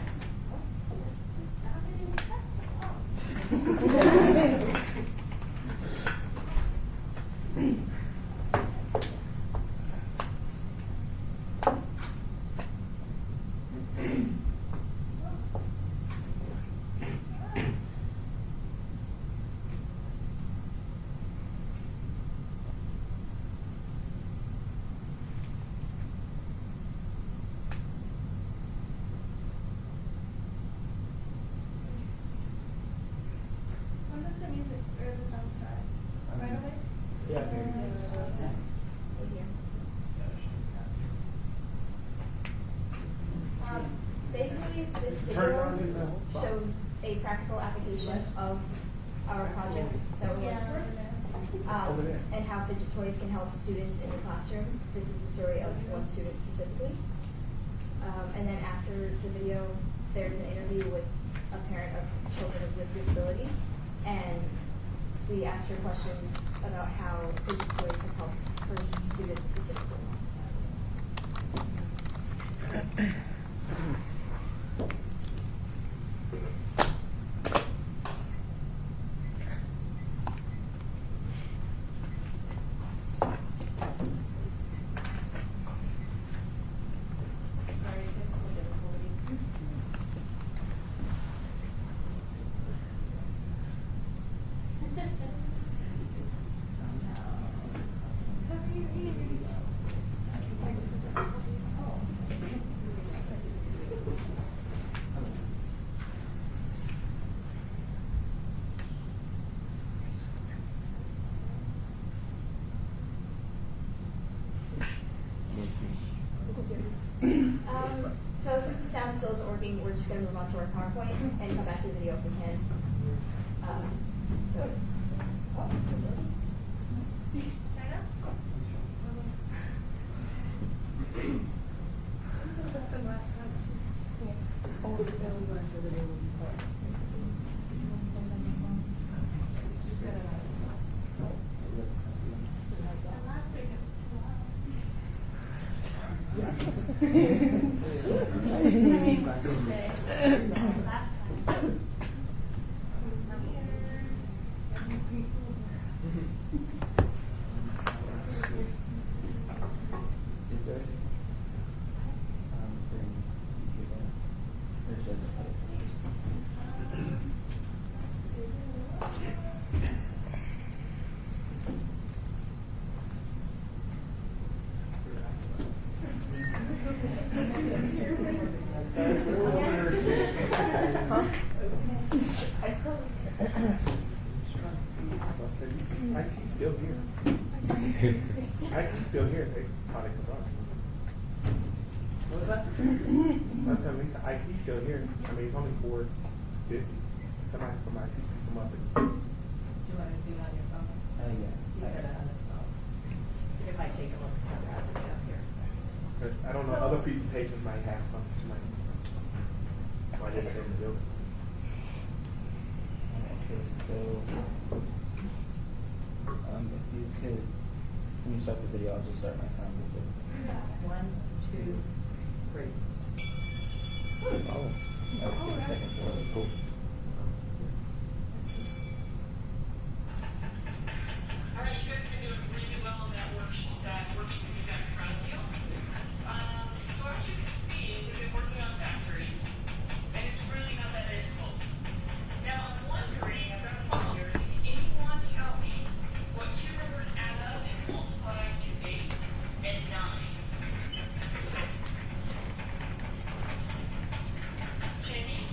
When does the music or the sound start? Right away? Yeah. Basically, this Turn on in video the box. shows a practical application of our project that we're working towards, Over there. and how fidget toys can help students in the classroom. This is the story of one student specifically. And then after the video, there's an interview with a parent of children with disabilities, and we asked her questions about how fidget toys have helped her students specifically. So since the sound still isn't working, we're just going to move on to our PowerPoint and come back to the video if we can. So. Is there IT's still here. IT's still here. They probably come on. What was that? At least the IT's still here. I mean, it's only 4:50. Somebody from IT can come up and. Do you want to do it on your phone? yeah. You said it on his phone. It might take a look at the rest of it up here. Because I don't know, other presentations might have something tonight. Why did I didn't do it? Okay, so if you could, when you start the video, I'll just start my sound with it. 1, 2, 3. Oh, that would take a second, so that's cool. All right, you guys have been doing really well on that worksheet we've got in front of you. So as you can see, we've been working on factoring, and it's really not that difficult. Now, I'm wondering, I've got a problem here, can anyone tell me what two numbers add up and multiply to 8 and 9? Jamie?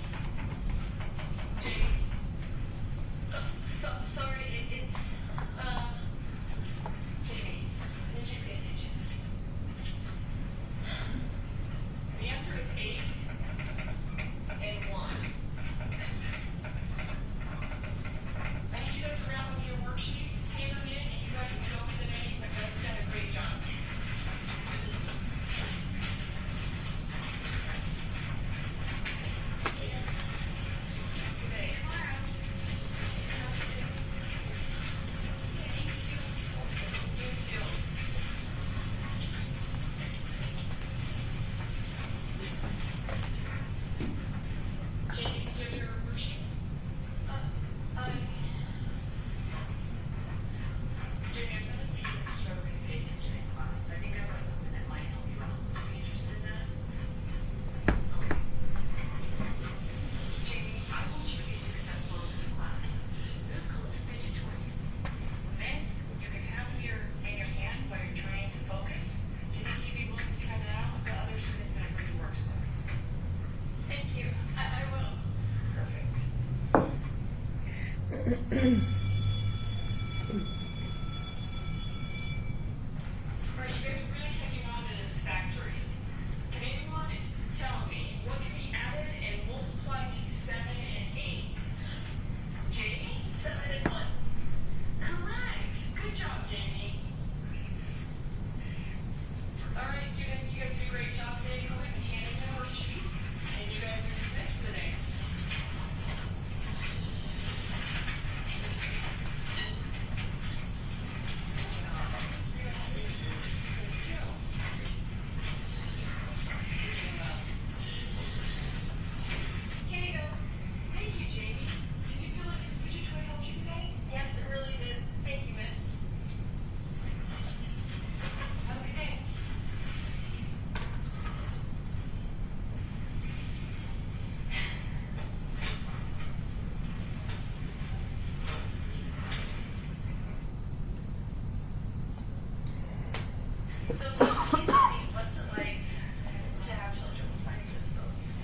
So can you tell me, what's it like to have children with learning disabilities?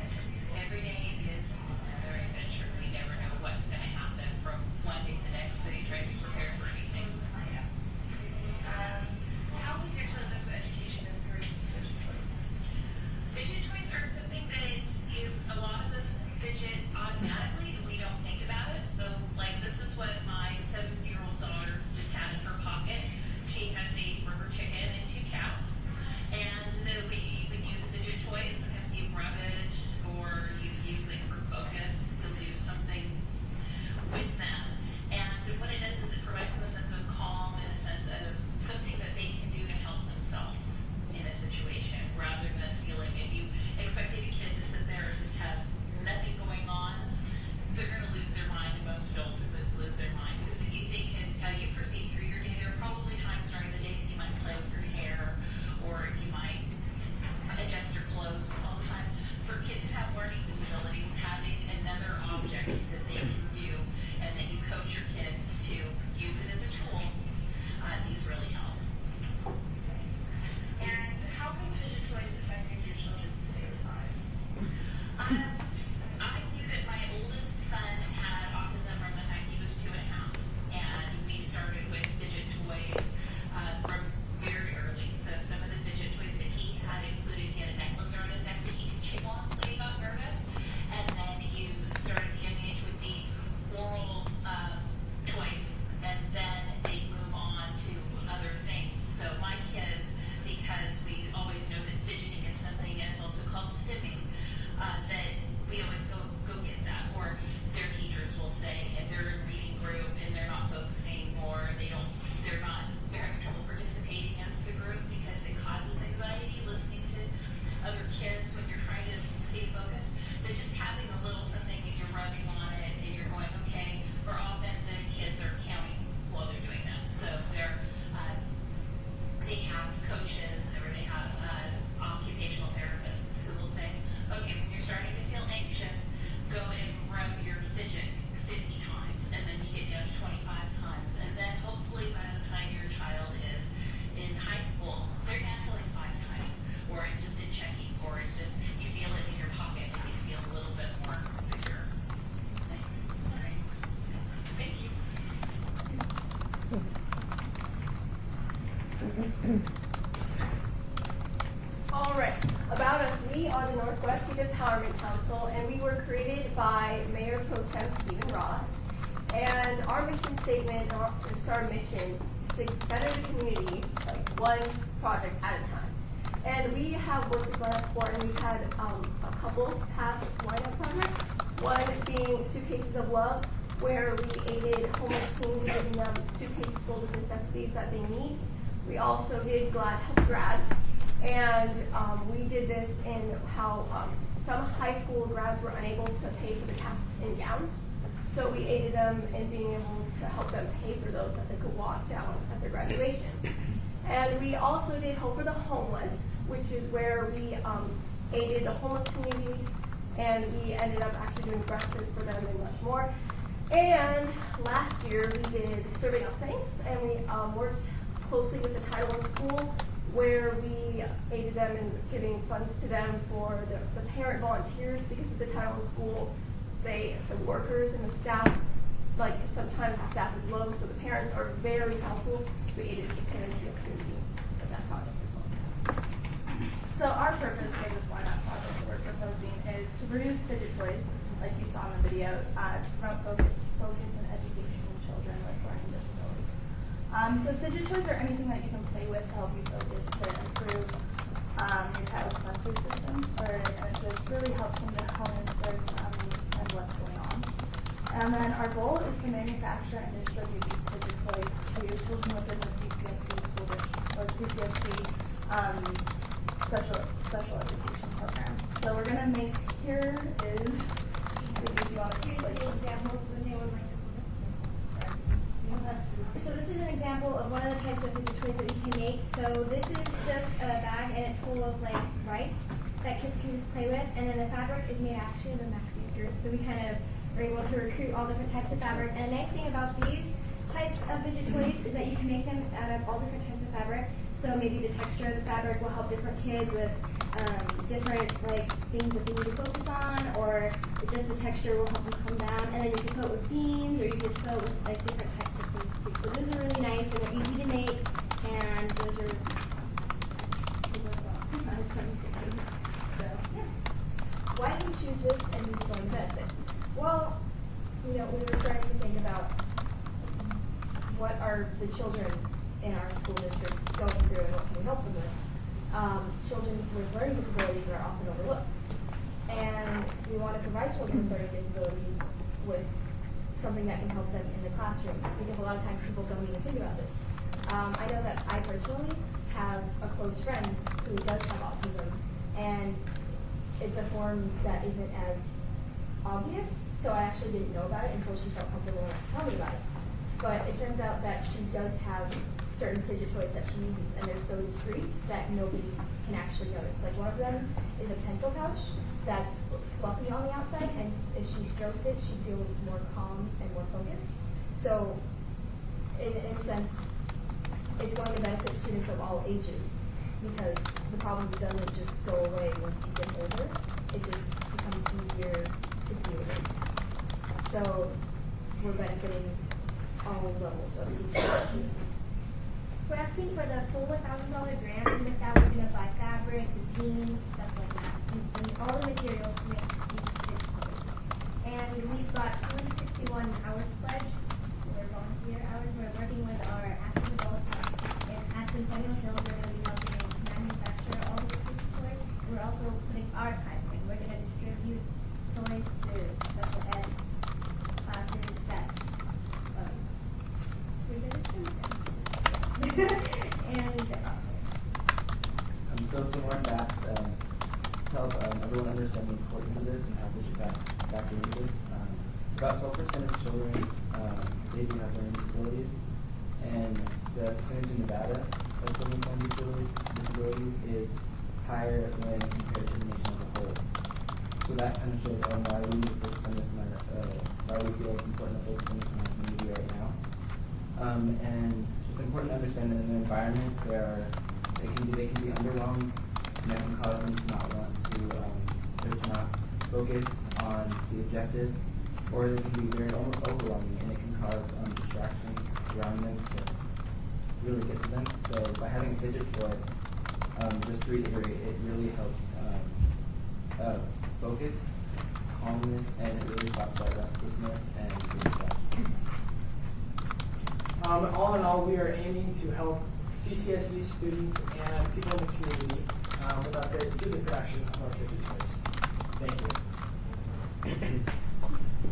Every day is another adventure. We never know what's going to happen from one day to the next, so you try to be prepared for anything. How was your children's education improved with fidget toys? Fidget toys are something that a lot of us fidget automatically and we don't think about it. So like this is what my 7-year-old daughter just had in her pocket. She has a rubber chicken and 2 cats. And we would use fidget toys. Sometimes you rub it or you use it for focus. You'll do something with them. And what it does is it provides them a sense of calm and a sense of something that they can do to help themselves in a situation rather than feeling if you expected a kid to sit there and just have nothing going on, they're going to lose their mind, and most adults would lose their mind because if you think and how you proceed through your day, there are probably times during the day that you might play with your hair or you might adjust your clothes all the time. For kids who have learning disabilities, having another object that they can do and that you coach your kids to use it as a tool, these really help. And how have fidget toys affected your children's daily lives? I knew that my oldest son had autism from the time he was 2.5, and we started with fidget toys from very early. So some of the fidget toys that he had included, he had a necklace around his neck that he could chew on when he got nervous, and then you started at the young age with the oral toys, and then they move on to other things. So my kids, because we always know that fidgeting is something that's also called stimming, that we always go get that. Or their teachers will say if they're in a reading group and they're not focusing or they're having trouble participating as the group because it causes anxiety listening to other kids when you're trying to stay focused. But just having a little something and you're rubbing on it and you're going, okay, or often the kids are counting while they're doing that. So they have coaches or they have occupational therapists who will say, okay, when you're starting to feel anxious, go and rub your fidget 50 times, and then you get down to 25 times. And then hopefully by the time your child is in high school, they're down to like 5 times, or it's just a checking, or it's just you feel it in your pocket and you feel a little bit more secure. Thanks. All right. Thank you. All right, about us, we are the Northwest Youth Empowerment Council, and we were created by Mayor Pro Tem Stephen Ross. And our mission statement, our mission, is to better the community, like one project at a time. And we have worked with Ynapp before, and we've had a couple past Ynapp projects. One being Suitcases of Love, where we aided homeless teens in giving them suitcases full of necessities that they need. We also did Glad to Help Grad, and we did this in how some high school grads were unable to pay for the caps and gowns. So we aided them in being able to help them pay for those that they could walk down at their graduation. And we also did Hope for the Homeless, which is where we aided the homeless community, and we ended up actually doing breakfast for them and much more. And last year we did Serving Up Thanks, and we worked closely with the Title I school, where we aided them in giving funds to them for the parent volunteers, because at the Title I school, the workers and the staff, like sometimes the staff is low, so the parents are very helpful. We aided the parents in the community of that project as well. So our purpose for this Ynapp project that we're proposing is to produce fidget toys, like you saw in the video, to promote focus and education in children with learning disabilities. So fidget toys are anything that you can play with to help you focus, to improve your child's sensory system, and just really helps them to hone in their surroundings and what's going on. And then our goal is to manufacture and distribute these fidget toys to children within the CCSD school district, or CCSD special education program. So we're going to make, here is, if you want to Here's like, the example of the neighborhood microphone. So this is an example of one of the types of fidget toys that you can make. So this is just a bag, and it's full of like rice that kids can just play with, and then the fabric is made actually of a maxi skirt. So we kind of are able to recruit all different types of fabric. And the nice thing about these types of fidget toys is that you can make them out of all different types of fabric. So maybe the texture of the fabric will help different kids with different like things that they need to focus on, or just the texture will help them come down. And then you can coat with beans, or you can just coat with like different types of things too. So those are really nice and they're easy to make, and those are so yeah. Why did you choose this and use it going to benefit? Well, we were starting to think about what are the children in our school district going through and what can we help them with. Children with learning disabilities are often overlooked. And we want to provide children with learning disabilities with something that can help them in the classroom, because a lot of times people don't even think about this. I know that I personally have a close friend who does have autism, and it's a form that isn't as obvious, so I actually didn't know about it until she felt comfortable enough to tell me about it. But it turns out that she does have certain fidget toys that she uses, and they're so discreet that nobody can actually notice. Like one of them is a pencil pouch that's fluffy on the outside, and if she strokes it, she feels more calm and more focused. So in a sense, it's going to benefit students of all ages, because the problem doesn't just go away once you get older. It just becomes easier to deal with. So we're benefiting all levels of CCS students. We're asking for the full $1,000 grant, and with that we're going to buy fabric, the beans, stuff like that, and all the materials to make these fidget toys. And we've got 261 hours pledged. We're volunteer hours. We're working with our active adults at Centennial Hills. We're going to be helping manufacture all these fidget toys. We're also putting our time in. We're going to distribute toys to special ed classes that we're going to distribute them. And so similar facts to help everyone understand the importance of this and how we should factor into this. About 12% of children they do have learning disabilities, and the percentage in Nevada of children with learning disabilities is higher when compared to the nation as a whole. So that kind of shows why we need to focus on this in our, why we feel it's important to focus on this in our community right now. And it's important to understand that in the environment they can be underwhelmed, and that can cause them to not want to not focus on the objective, or they can be very overwhelming, and it can cause distractions around them to really get to them. So by having a fidget toy, just to reiterate, it really helps focus, calmness, and it really stops that restlessness and distraction. All in all, we are aiming to help CCSE students and people in the community through the production of our fidget toys. Thank you.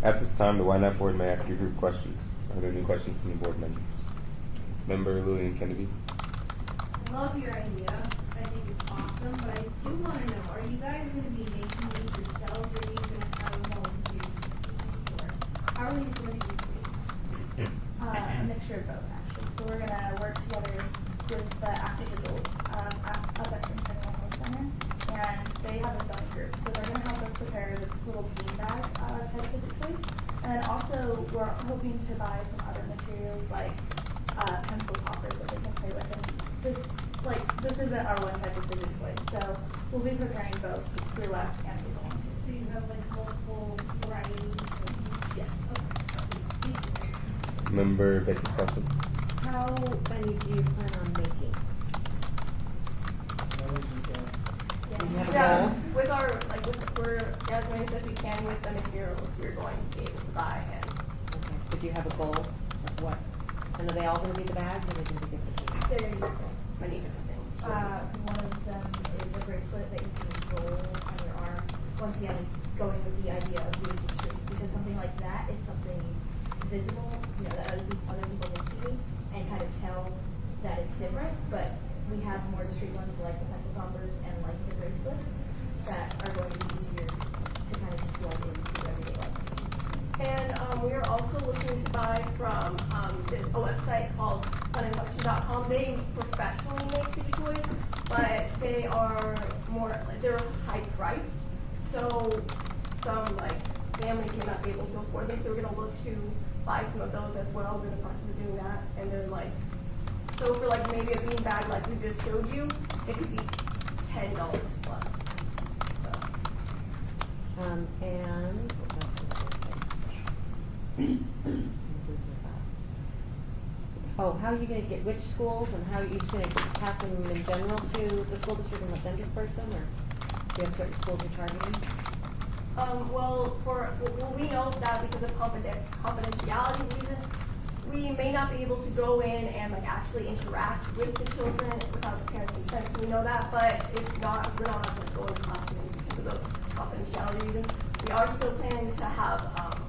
At this time, the Ynapp board may ask your group questions. Are there any questions from the board members? Member Lillian Kennedy. Love your idea. I think it's awesome, but I do want to know, are you guys going to be making these yourselves, or are you going to have them all or how are these going to be created? A mixture of both, actually. So we're going to work together with the active adults up at Centennial Health Center, and they have a sewing group. So they're going to help us prepare the little beanbag type fidget toys. And then also we're hoping to buy some other materials like pencil toppers that they can play with. And this isn't our one type of fidget toy. So we'll be preparing both through us and through volunteers. So you have like multiple varieties? Yes. Okay. Member Becky Skelson. How many do you plan on making? Yeah, with our we're as many as we can with the materials we're going to be able to buy. And Okay. So do you have a goal of what? And are they all going to be the bags, or are they going to be different things? They're many different things. one of them is a bracelet that you can roll on your arm. Once again, going with the idea of being discreet, because something like that is something visible, that other people will see and kind of tell that it's different. But we have more discreet ones like the pencil toppers and like the bracelets that are going to be easier to kind of just blend into everyday life. And we are also looking to buy from a website called funandluxury.com. They professionally make fidget toys, but they are they're high priced. So some families may not be able to afford them. So we're going to look to buy some of those as well. We're in the process of doing that, and they're So for like maybe a bean bag like we just showed you, it could be $10 plus. And oh, how are you going to get which schools, and how are you just going to pass them in general to the school district and let them disperse them, or do you have certain schools you're targeting? Well, we know that because of confidentiality reasons, we may not be able to go in and like actually interact with the children without the parents' consent. So we know that, but if not, we're not allowed to go into classrooms because of those confidentiality reasons. We are still planning to have,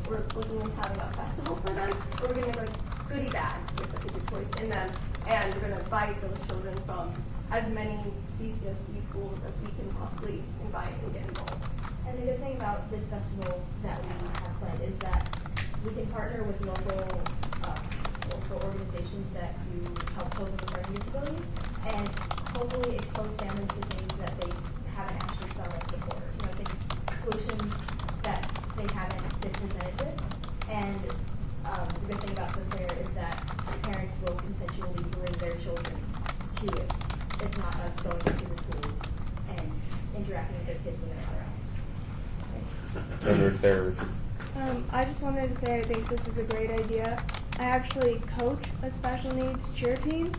we're looking into having a festival for them, where we're going to make like goodie bags with the fidget toys in them, and we're going to invite those children from as many CCSD schools as we can possibly invite and get involved. And the good thing about this festival that we have planned is that we can partner with local organizations that do help children with learning disabilities, and hopefully expose families to things that they haven't actually felt like before. You know, things, solutions that they haven't been presented with. And the good thing about the fair is that parents will consensually bring their children to it. It's not us going into the schools and interacting with their kids when they're not around. Member Sarah Richard. I just wanted to say I think this is a great idea. I actually coach a special needs cheer team,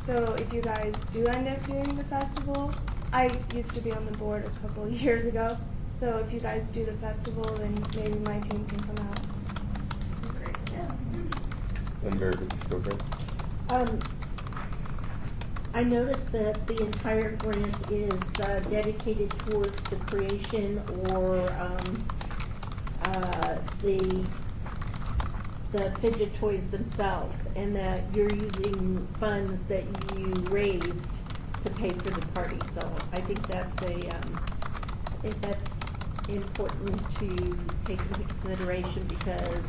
so if you guys do end up doing the festival, I used to be on the board a couple of years ago, so if you guys do the festival, then maybe my team can come out. Great. Yes. Member Vicky. I noticed that the entire grant is dedicated towards the creation or the fidget toys themselves, and that you're using funds that you raised to pay for the party. So I think that's important to take into consideration, because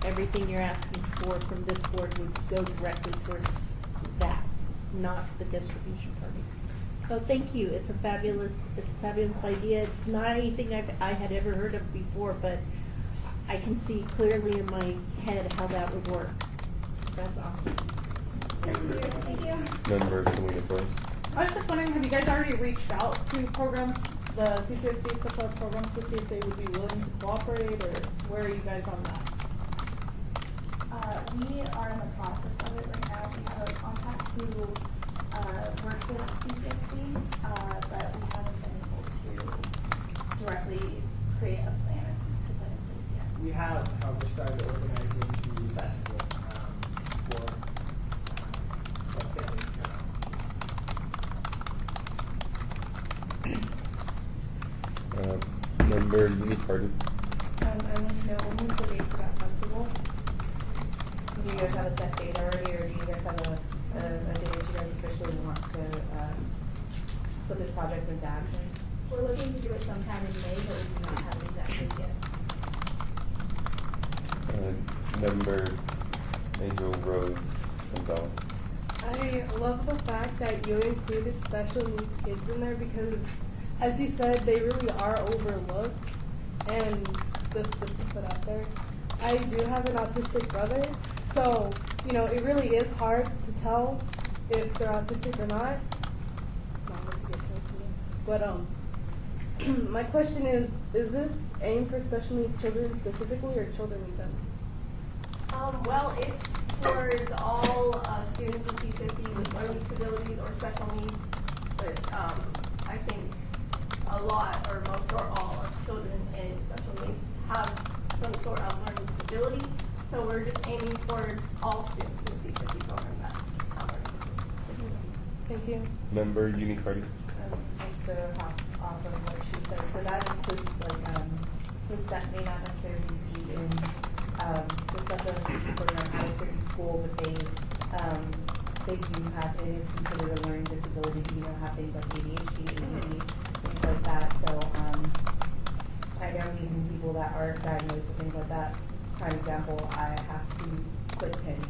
everything you're asking for from this board would go directly towards that, not the distribution party. So thank you. It's a fabulous idea. It's not anything I had ever heard of before, but I can see clearly in my head how that would work. That's awesome. Thank you. Member Selena Flores. I was just wondering, have you guys already reached out to programs, the CCSD special ed programs, to see if they would be willing to cooperate, or where are you guys on that? We are in the process of it right now. We have a contact who works with CCSD, but we haven't been able to directly create a plan to put in place yet. We have, however, started organizing the festival for families to come out. Member Unicardi. I want to know, when was the date for that festival? Do you guys have a set date already, or do you guys have a date that you guys officially want to put this project into action? We're looking to do it sometime in May, but we do not have an exact date yet. Member Angel Rose Gonzalez. I love the fact that you included special needs kids in there, because, as you said, they really are overlooked. And just to put out there, I do have an autistic brother, so it really is hard to tell if they're autistic or not. But my question is this aimed for special needs children specifically, or children in them? Well, it's towards all students in CCSD with learning disabilities or special needs, which I think a lot or most or all of children in special needs have some sort of learning disability. So we're just aiming towards all students in the CCSD program that have learning disabilities. Thank you. Member Unicardi. Just to hop off of what she said, so that includes kids that may not necessarily be in the special education program at a certain school, but they do have, it is considered a learning disability, have things like ADHD, ADD, things like that. So I know even people that aren't diagnosed with things like that, for example, I have to clip pins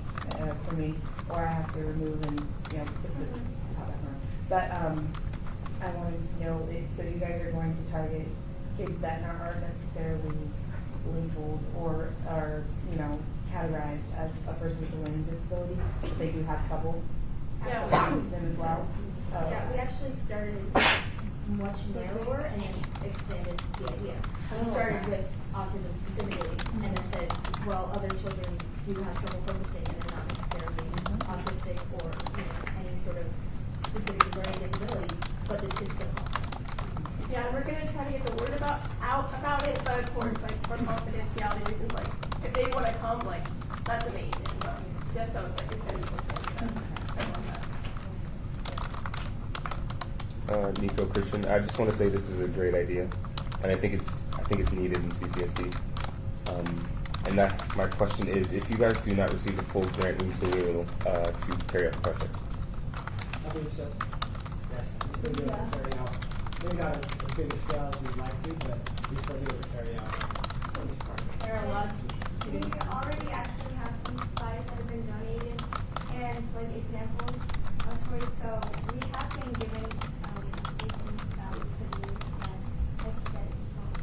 for me, or I have to remove and clip the top of her. But I wanted to know, so you guys are going to target kids that aren't necessarily labeled or are categorized as a person with a learning disability, but they do have trouble Yeah. accessing them as well. Yeah, we actually started much narrower and then expanded the idea. We started with autism specifically, and then said, well, other children do have trouble focusing, and they're not necessarily autistic or any sort of specific learning disability, but this could still help. Yeah, we're gonna try to get the word out about it, but of course, like for confidentiality reasons, like if they want to come, like that's amazing. But just so it's like it's gonna be fulfilled. Nico, Christian, I just want to say this is a great idea, and I think it's needed in CCSD. And that my question is, if you guys do not receive the full grant, will you still be able to carry out the project? I believe so. Yes, we still be able to carry out. Maybe not as big a scale as we'd like to, but we still be able to carry out. There are a lot of students. We already actually have some supplies that have been donated and like examples of toys. So we have been given things that we could use and like I said, it's not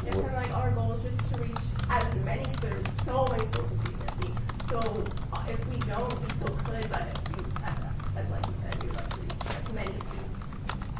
Yeah, so like our goal is just to reach as many, because there's so many schools in CCSD. So if we don't, we still could, but if we, like you said, we would like to reach as many students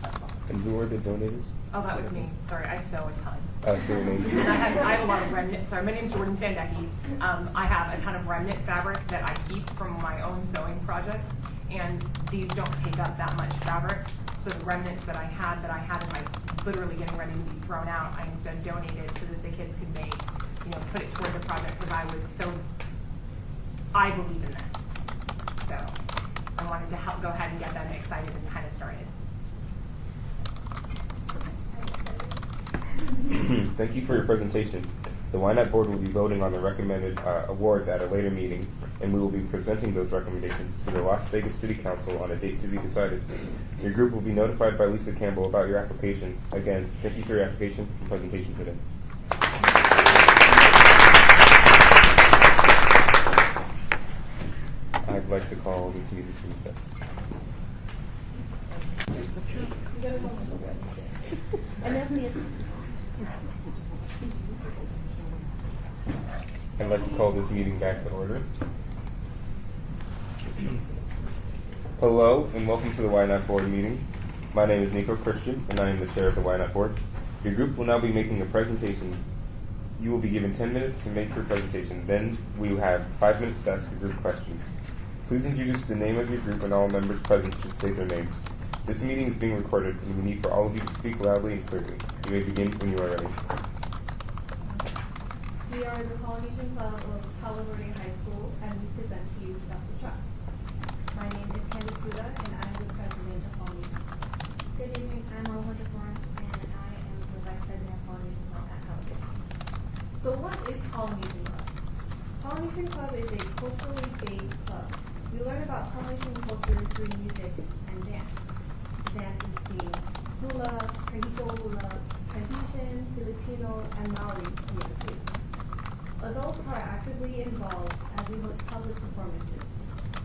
as possible. And who are the donators? Oh, that was me. Sorry, I sew a ton. Say your name. And I have a lot of remnant. Sorry, my name is Jordan Sandecki. I have a ton of remnant fabric that I keep from my own sewing projects, and these don't take up that much fabric. So the remnants that I had in my literally getting ready to be thrown out, I instead donated so that the kids could make, put it toward the project because I believe in this. So I wanted to help go ahead and get them excited and kind of started. Thank you for your presentation. The Ynapp board will be voting on the recommended awards at a later meeting, and we will be presenting those recommendations to the Las Vegas City Council on a date to be decided. Your group will be notified by Lisa Campbell about your application. Again, thank you for your application and presentation today. I'd like to call this meeting to recess. I'd like to call this meeting back to order. Hello, and welcome to the Ynapp Board meeting. My name is Nico Christian, and I am the chair of the Ynapp Board. Your group will now be making a presentation. You will be given 10 minutes to make your presentation. Then we will have 5 minutes to ask your group questions. Please introduce the name of your group, and all members present should state their names. This meeting is being recorded, and we need for all of you to speak loudly and clearly. You may begin when you are ready. We are the Polynesian Club of Palo Verde High School, and we present to you Stuff the Truck. My name is Candice Suda, and I am the president of Polynesian. Good evening, I'm Alejandra Forrest, and I am the vice president of Polynesian Club at Palo. So what is Polynesian Club? Polynesian Club is a culturally based club. We learn about Polynesian culture through music and dance. Dances being hula, Kahiko hula, Tahitian, Filipino, and Maori, to name a few. Adults are actively involved as we host public performances.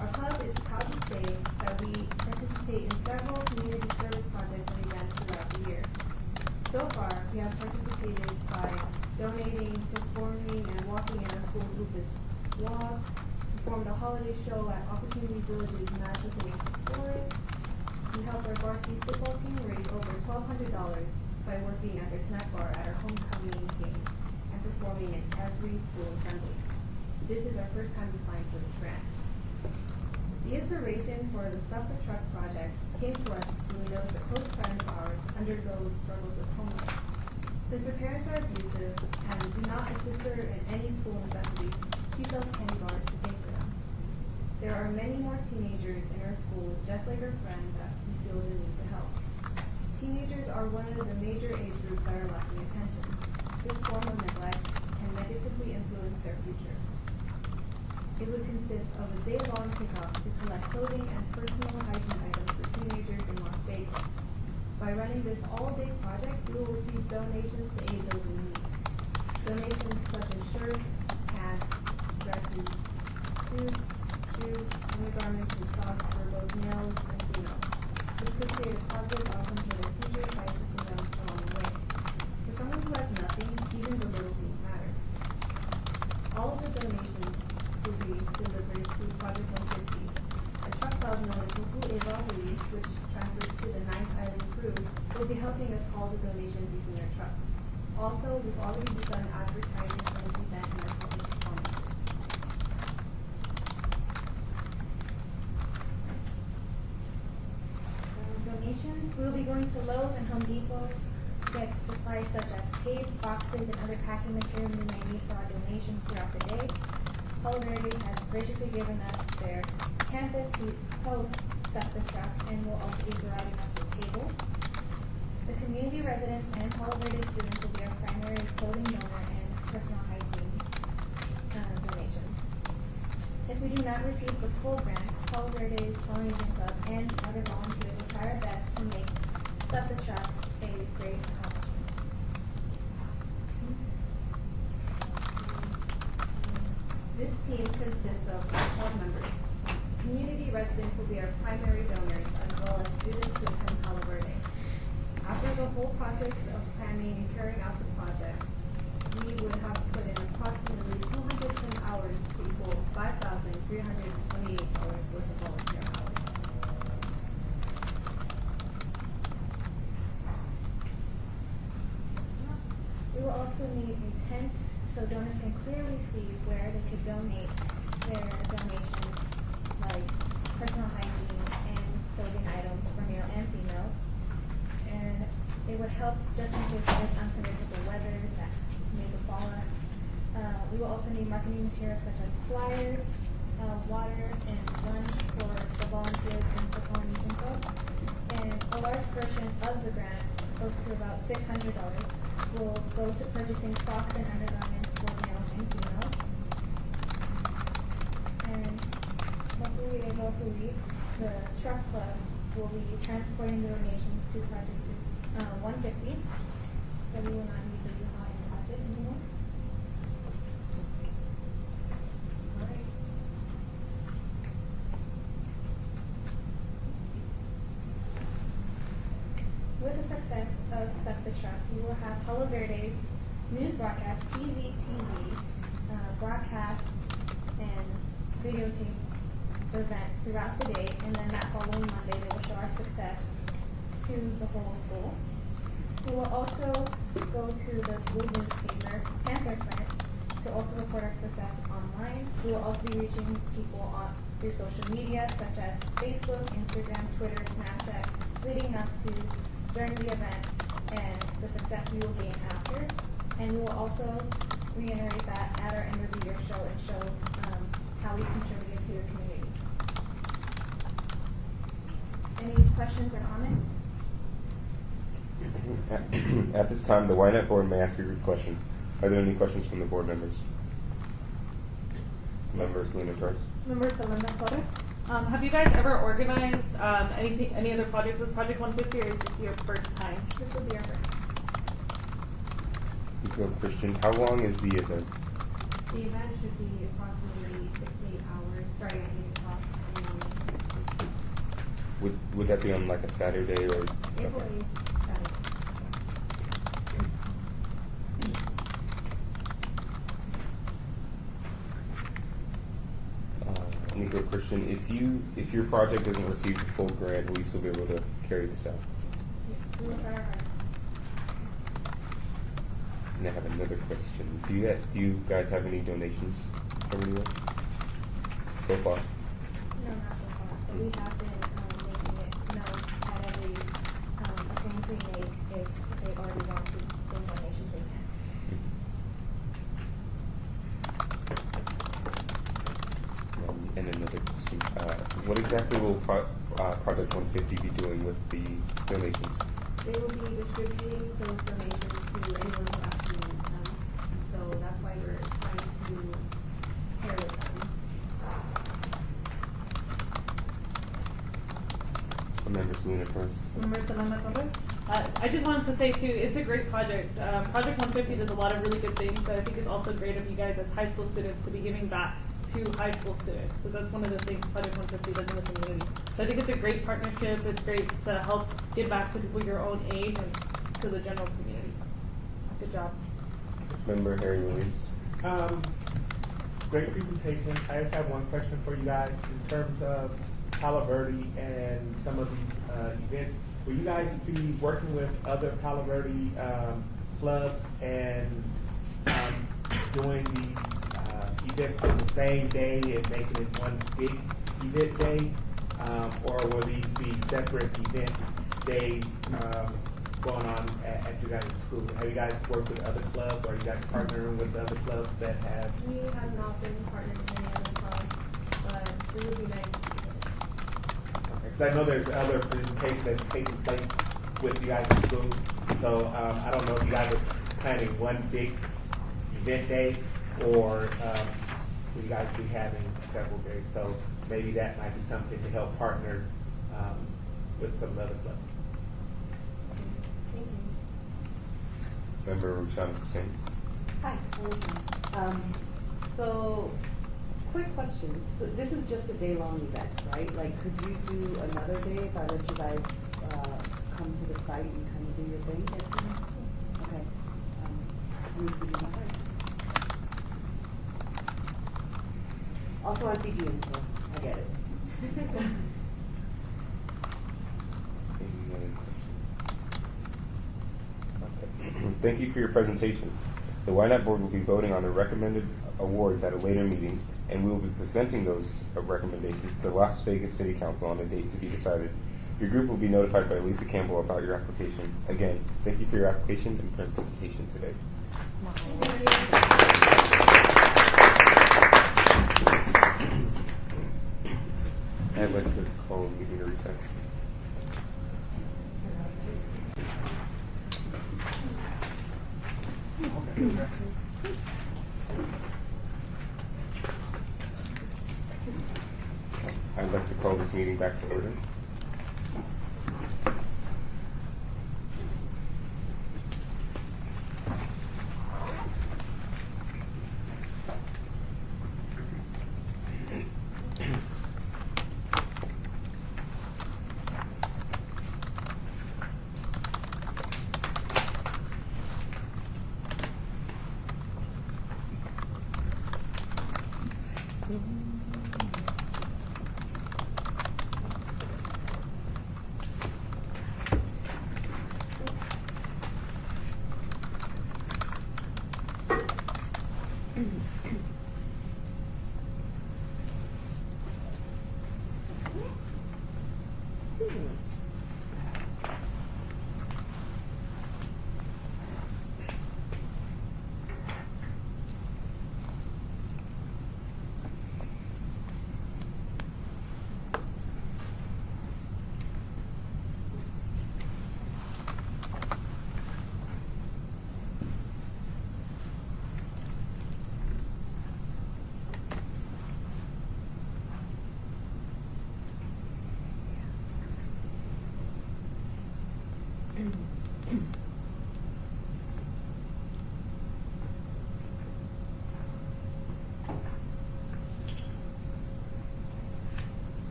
Our club is proud to say that we participate in several community service projects and events throughout the year. So far, we have participated by donating, performing, and walking in our school's Lupus Walk, performed a holiday show at Opportunity Village's Magic Lake Forest. We helped our varsity football team raise over $1,200 by working at their snack bar at our homecoming game and performing in every school assembly. This is our first time applying for this grant. The inspiration for the Stuff the Truck project came to us when we noticed a close friend of ours undergoes struggles with homelessness. Since her parents are abusive and do not assist her in any school necessities, she sells candy bars to pay for them. There are many more teenagers in our school just like her friend that we feel the need to help. Teenagers are one of the major age groups that are lacking attention. This form of neglect can negatively influence their future. It would consist of a day-long kickoff to collect clothing and personal hygiene items for teenagers in Las Vegas. By running this all-day project, we will receive donations to aid those in need. Donations such as shirts, hats, dresses, suits, shoes, undergarments, and socks for both males and females. This could create a positive outcome for their future by assisting them along the way. For someone who has nothing, even the little things matter. of known as Muku Evahui, which translates to the Ninth Island Crew, will be helping us haul the donations using their trucks. Also, we've already begun advertising for this event in our public performances. So donations, we'll be going to Lowe's and Home Depot to get supplies such as tape, boxes, and other packing material we may need for our donations throughout the day. Palo Verde has graciously given us their campus to host Stuff the Truck and will also be providing us with tables. The community residents and Palo Verde students will be our primary clothing donor and personal hygiene donations. If we do not receive the full grant, Palo Verde's Polynesian Club and other volunteers will try our best to make Stuff the Truck a great accomplishment. This team consists of 12 members. Community residents will be our primary donors, as well as students who attend Palo Verde. After the whole process of planning and carrying out the project, we would have put in approximately 210 hours to equal $5,328 worth of volunteer hours. We will also need a tent so donors can clearly see where they could donate their donations, like personal hygiene and clothing items for male and females. And it would help just in case there's unpredictable weather that may befall us. We will also need marketing materials such as flyers, water, and lunch for the volunteers and for Polynesian Club. And a large portion of the grant, close to about $600, will go to purchasing socks and undergarments for males and females. And Mokui Evahui, the truck club, will be transporting the donations to Project 150, so we will not need the U-Haul in the budget anymore. All right. With the success of Stuff the Truck, we will have Palo Verde's news broadcast, PVTV, broadcast and videotape the event throughout the day, and then that following Monday they will show our success to the whole school. We will also go to the school's newspaper, Panther Print, to also report our success online. We will also be reaching people through social media such as Facebook, Instagram, Twitter, Snapchat, leading up to during the event and the success we will gain after. And we will also reiterate that at our end of the year show and show how we contributed to the community. Any questions or comments? At this time, the Ynapp board may ask you questions. Are there any questions from the board members? Member Selena Torres. Member Selena Torres. Have you guys ever organized any other projects with Project 150, or is this your first time? This will be our first time. Christian, how long is the event? The event should be approximately 6 to 8 hours, starting at 8 o'clock in the morning. Would that be on like a Saturday or? April 8th, Saturday. Nico, Christian, if your project doesn't receive the full grant, will you still be able to carry this out? Yes, we will try our hardest. And I have another question. Do you guys have any donations everywhere so far? No, not so far, but we have been making it known at every appearance we make if they already want to bring donations they can. And another question. What exactly will Project 150 be doing with the donations? They will be distributing those donations to anyone who actually needs them. So that's why we're trying to pair with them. Member Selena Torres. Member Selena Torres. I just wanted to say too, it's a great project. Project 150 does a lot of really good things, but I think it's also great of you guys as high school students to be giving back to high school students, because that's one of the things Project 150 does in the community. So I think it's a great partnership. It's great to help give back to people your own age and to the general community. Good job. Member Harry Williams. Great presentation. I just have one question for you guys in terms of Palo Verde and some of these events, will you guys be working with other Palo Verde clubs and doing these events on the same day and making it one big event day? Or will these be separate event days going on at you guys' school? Have you guys worked with other clubs? Or are you guys partnering with other clubs that have? We have not been partnered with any other clubs, but it would be nice to do it. Because I know there's other presentation that's taking place with you guys in school. So I don't know if you guys are planning one big event day or will you guys be having several days. So maybe that might be something to help partner with some of the other clubs. Thank you. Member Rushan Hussain. Hi, so, quick question. So this is just a day-long event, right? Like, could you do another day if I let you guys come to the site and kind of do your thing? Yes, okay. We could do that. Also, I'm Fijian, so I get it. Thank you for your presentation. The Ynapp board will be voting on the recommended awards at a later meeting, and we will be presenting those recommendations to the Las Vegas City Council on a date to be decided. Your group will be notified by Lisa Campbell about your application. Again, thank you for your application and presentation today. I'd like to call the meeting to recess. I'd like to call this meeting back to order.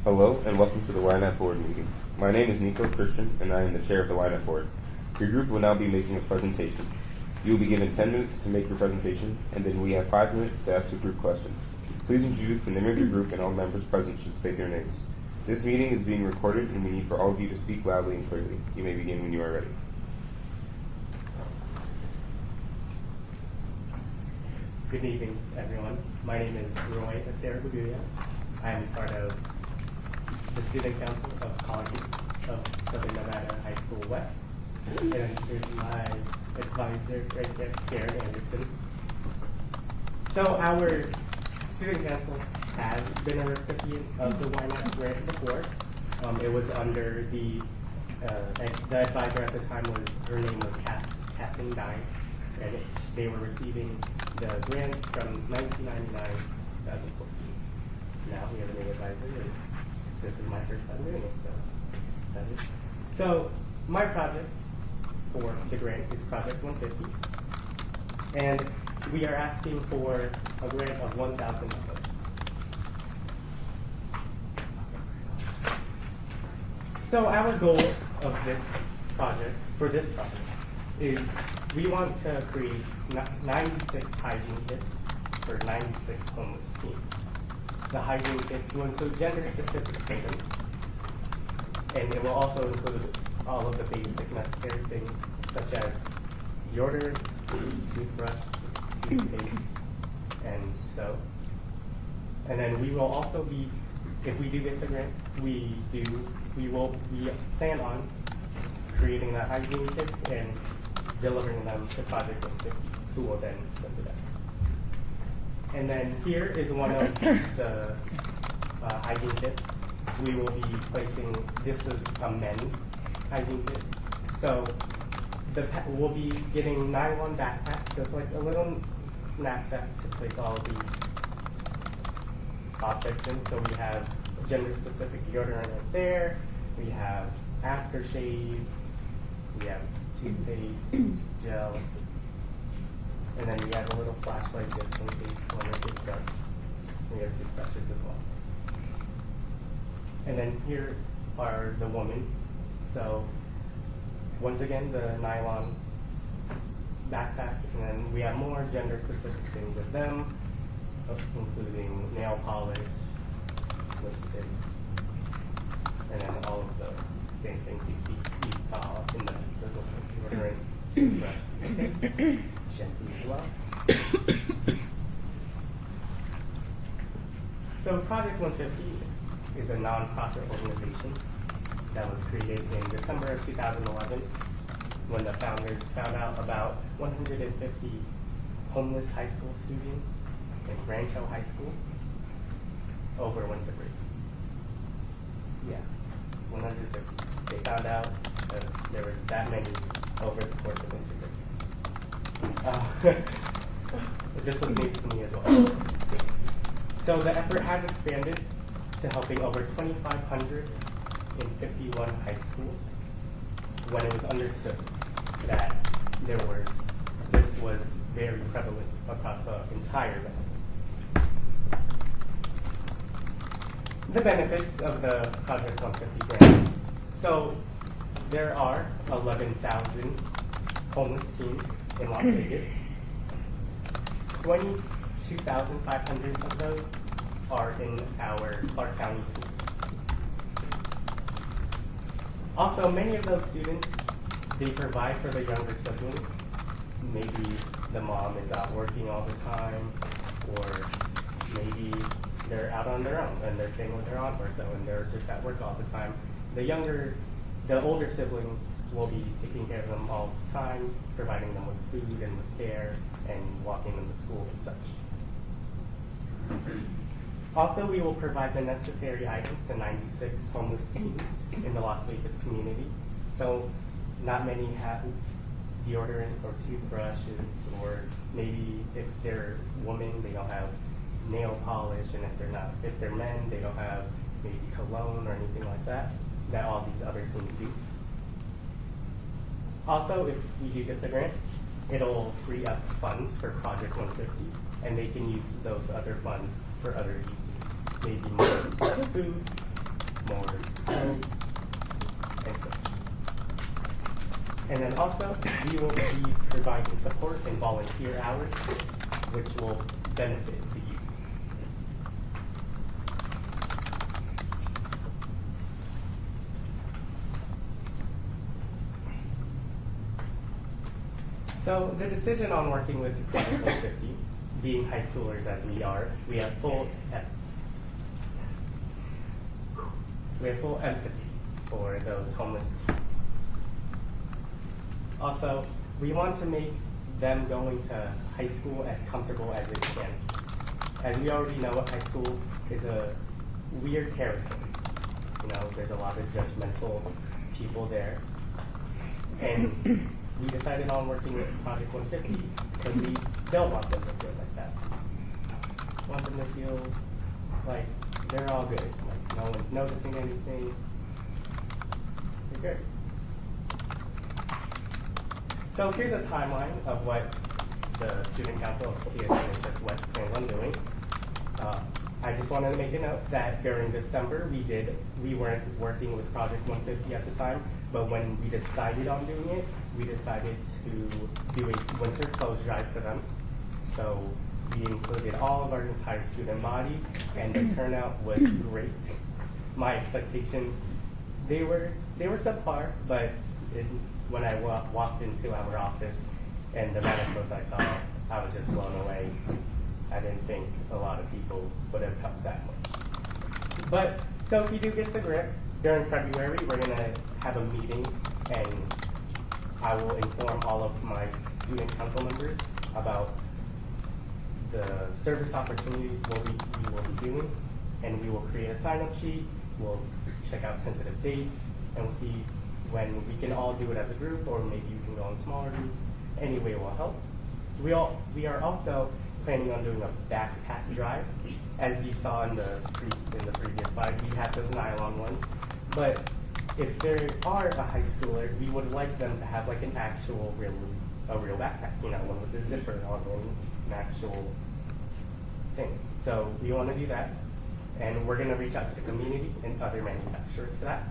Hello, and welcome to the Ynapp board meeting. My name is Nico Christian, and I am the chair of the Ynapp board. Your group will now be making a presentation. You will be given 10 minutes to make your presentation, and then we have 5 minutes to ask your group questions. Please introduce the name of your group, and all members present should state their names. This meeting is being recorded, and we need for all of you to speak loudly and clearly. You may begin when you are ready. Good evening, everyone. My name is Roy Acera-Baguya. I am part of the Student Council of College of Southern Nevada High School West. And here's my advisor right there, Sarah Anderson. So our Student Council has been a recipient of the Ynapp grant before. It was under the advisor at the time her name was Kathleen Dye, and they were receiving the grants from 1999 to 2014. Now we have a new advisor, and this is my first time doing it, so excited. So my project for the grant is Project 150, and we are asking for a grant of $1,000. So our goals of this project, is we want to create 96 hygiene kits for 96 homeless teens. The hygiene kits will include gender-specific items, and it will also include all of the basic necessary things, such as deodorant, toothbrush, toothpaste, and soap. And then we will also be, if we do get the grant, we plan on creating the hygiene kits and delivering them to Project 150, who will then send it out. And then here is one of the hygiene kits. We will be placing, this is a men's hygiene kit. So we'll be getting nylon backpacks, so it's like a little knapsack to place all of these objects in. So we have gender-specific deodorant right there. We have aftershave. We have toothpaste, gel, and then we have a little flashlight just in case when it gets dark. We have toothbrushes as well. And then here are the women. So once again, the nylon backpack, and then we have more gender-specific things with them, including nail polish, lipstick, and then all of the same things you saw in the deodorant, toothbrush, shampoo as well. So Project 150 is a nonprofit organization that was created in December of 2011 when the founders found out about 150 homeless high school students in Rancho High School over winter break. Yeah, 150. They found out that there was that many over the course of winter break. This was news to me as well. So the effort has expanded to helping over 2,500 in 51 high schools when it was understood that this was very prevalent across the entire valley. The benefits of the Project 150 grant. So there are 11,000 homeless teens in Las Vegas. 22,500 of those are in our Clark County schools. Also, many of those students, they provide for their younger siblings. Maybe the mom is out working all the time, or maybe they're out on their own and they're staying with their aunt or so, and they're just at work all the time. The older siblings will be taking care of them all the time, providing them with food and with care, and walking them to school and such. Also, we will provide the necessary items to 96 homeless teens in the Las Vegas community. So not many have deodorant or toothbrushes, or maybe if they're women, they don't have nail polish, and if they're men, they don't have maybe cologne or anything like that all these other teams do. Also, if we do get the grant, it'll free up funds for Project 150, and they can use those other funds for other uses. Maybe more food, more clothes, and such. And then also, we will be providing support and volunteer hours, which will benefit the youth. So the decision on working with Project 150, being high schoolers as we are, we have full empathy for those homeless teens. Also, we want to make them going to high school as comfortable as they can. As we already know, high school is a weird territory. You know, there's a lot of judgmental people there. And we decided on working with Project 150 because we don't want them to feel like that. We want them to feel like they're all good, like no one's noticing anything. They're good. So here's a timeline of what the Student Council of CSNHS West plans on doing. I just wanted to make a note that during December we weren't working with Project 150 at the time, but when we decided on doing it, we decided to do a winter clothes drive for them. So we included all of our entire student body, and the turnout was great. My expectations, they were subpar, but when I walked into our office and the amount of clothes I saw, I was just blown away. I didn't think a lot of people would have helped that much. But, so if you do get the grant, during February, we're going to have a meeting, and I will inform all of my student council members about the service opportunities we will be doing, and we will create a sign-up sheet. We'll check out tentative dates, and we'll see when we can all do it as a group, or maybe you can go in smaller groups. Any way will help. We are also planning on doing a backpack drive. As you saw in the previous slide, we have those nylon ones. But if there are a high schooler, we would like them to have like an actual real backpack, you know, one with a zipper on it, an actual thing. So we want to do that, and we're going to reach out to the community and other manufacturers for that.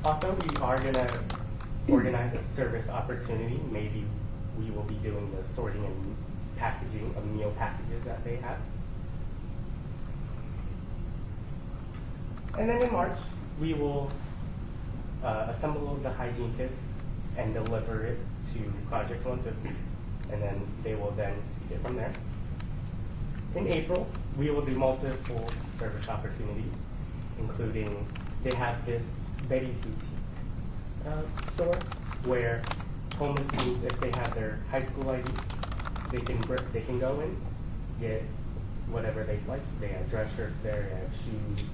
Also, we are going to organize a service opportunity. Maybe we will be doing the sorting and packaging of meal packages that they have. And then in March, we will assemble the hygiene kits and deliver it to Project 150, and then they will then take it from there. In April, we will do multiple service opportunities, including they have this Betty's Boutique store where homeless teens, if they have their high school ID, they can go in, get whatever they like. They have dress shirts there, they have shoes,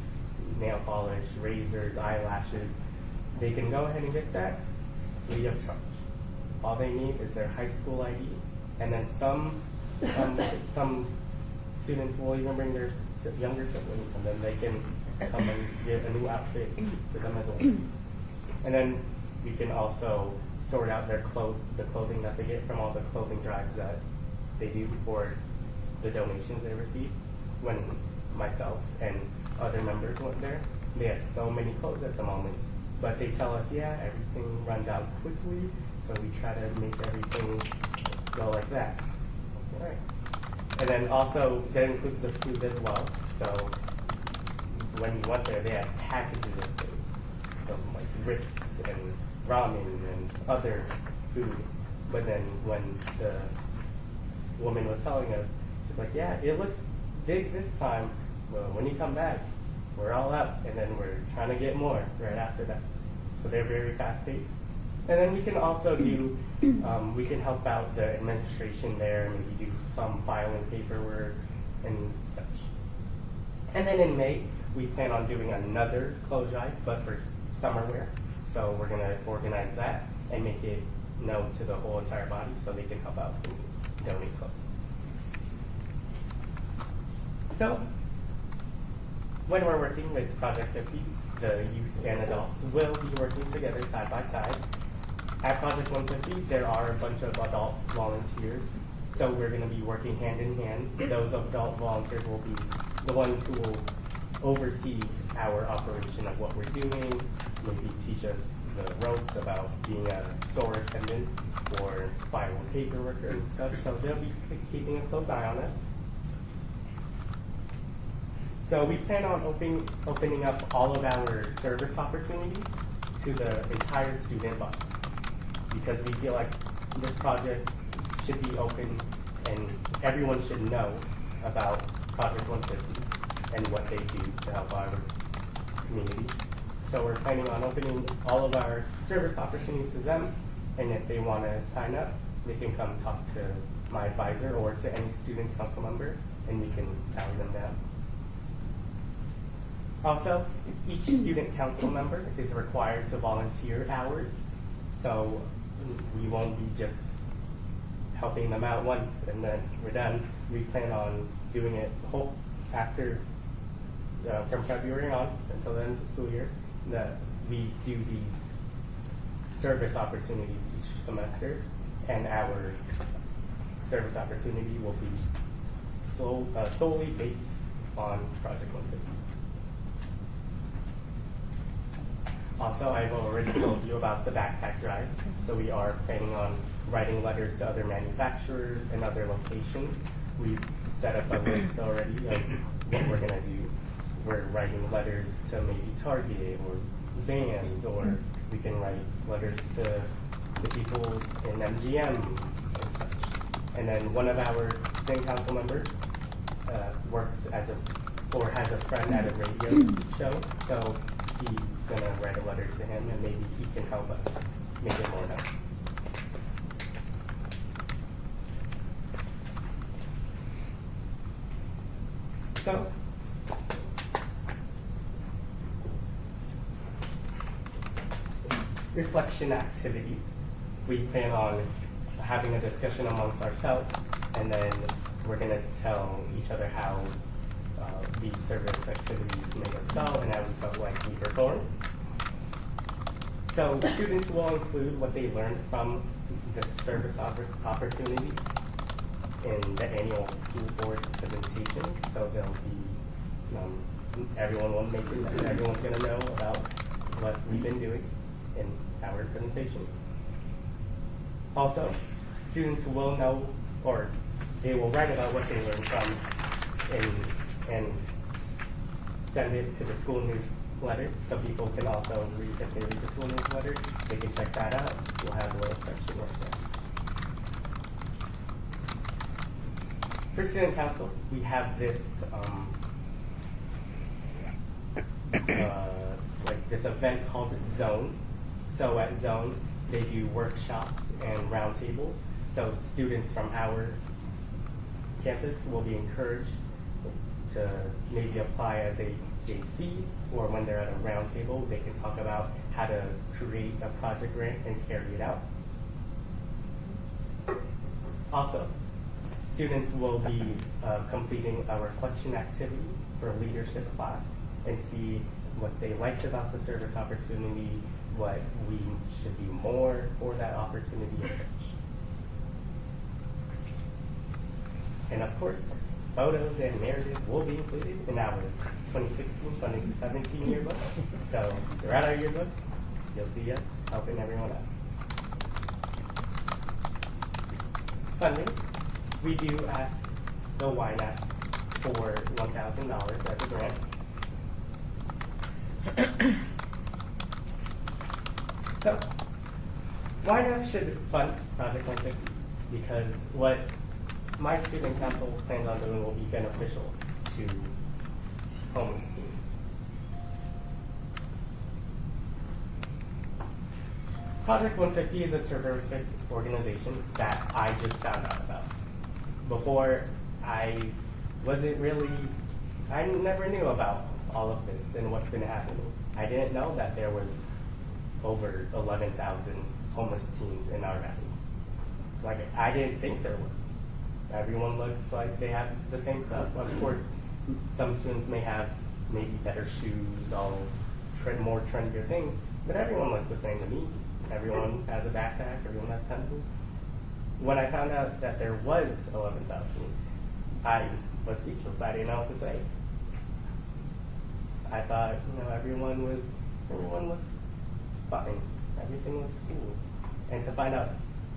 nail polish, razors, eyelashes. They can go ahead and get that free of charge. All they need is their high school ID, and then some students will even bring their younger siblings, and then they can come and get a new outfit for them as well. And then we can also sort out the clothing that they get from all the clothing drives that they do for the donations they receive. When myself and other members went there, they had so many clothes at the moment, but they tell us, yeah, everything runs out quickly, so we try to make everything go like that. All right. And then also, that includes the food as well. So when you went there, they had packages of things, of like grits and ramen and other food. But then when the woman was telling us, she's like, yeah, it looks big this time. Well, when you come back, we're all out, and then we're trying to get more right after that. So they're very fast-paced. And then we can also do, we can help out the administration there, maybe do some filing paperwork and such. And then in May, we plan on doing another clothes drive, but for summer wear. So we're gonna organize that and make it known to the whole entire body so they can help out and donate clothes. So when we're working with Project 50, the youth and adults will be working together side by side. At Project 150, there are a bunch of adult volunteers, so we're going to be working hand in hand. Those adult volunteers will be the ones who will oversee our operation of what we're doing, maybe teach us the ropes about being a store attendant or filing paperwork and stuff. So they'll be keeping a close eye on us. So we plan on opening up all of our service opportunities to the entire student body, because we feel like this project should be open and everyone should know about Project 150 and what they do to help our community. So we're planning on opening all of our service opportunities to them, and if they want to sign up, they can come talk to my advisor or to any student council member, and we can tally them down. Also, each student council member is required to volunteer hours, so we won't be just helping them out once and then we're done. We plan on doing it after, from February on until the end of the school year, that we do these service opportunities each semester, and our service opportunity will be solely based on Project 150. Also, I've already told you about the backpack drive. So we are planning on writing letters to other manufacturers and other locations. We've set up a list already of what we're gonna do. We're writing letters to maybe Target or Vans, or we can write letters to the people in MGM and such. And then one of our student council members works as or has a friend at a radio show, so he's gonna write a letter to him, and maybe he can help us make it more known. So, reflection activities. We plan on having a discussion amongst ourselves, and then we're gonna tell each other how these service activities made us feel and how we felt like we performed. So students will include what they learned from this service opportunity in the annual school board presentation. So there'll be, everyone will make it, everyone's gonna know about what we've been doing in our presentation. Also, students will know, or they will write about what they learned from and send it to the school newsletter, so people can also read, if they read the school newsletter, they can check that out. We'll have a little section right there. For student council, we have this like this event called Zone. So at Zone, they do workshops and roundtables. So students from our campus will be encouraged to maybe apply as a JC, or when they're at a roundtable, they can talk about how to create a project grant and carry it out. Also, students will be completing a reflection activity for leadership class and see what they liked about the service opportunity, what we should do more for that opportunity and such. And of course, photos and narrative will be included in our 2016-2017 yearbook. So throughout our yearbook, you'll see us helping everyone out. Funding, we do ask the Ynapp for $1,000 as a grant. So, Ynapp should fund Project 150 because what my student council plans on doing will be beneficial to homeless teens. Project 150 is a terrific organization that I just found out about. Before, I never knew about all of this and what's been happening. I didn't know that there was over 11,000 homeless teens in our valley. Like, I didn't think there was. Everyone looks like they have the same stuff. Of course, some students may have maybe better shoes, more trendier things, but everyone looks the same to me. Everyone has a backpack, everyone has pencils. When I found out that there was 11,000, I was speechless. I didn't know what to say. I thought, everyone looks fine. Everything looks cool. And to find out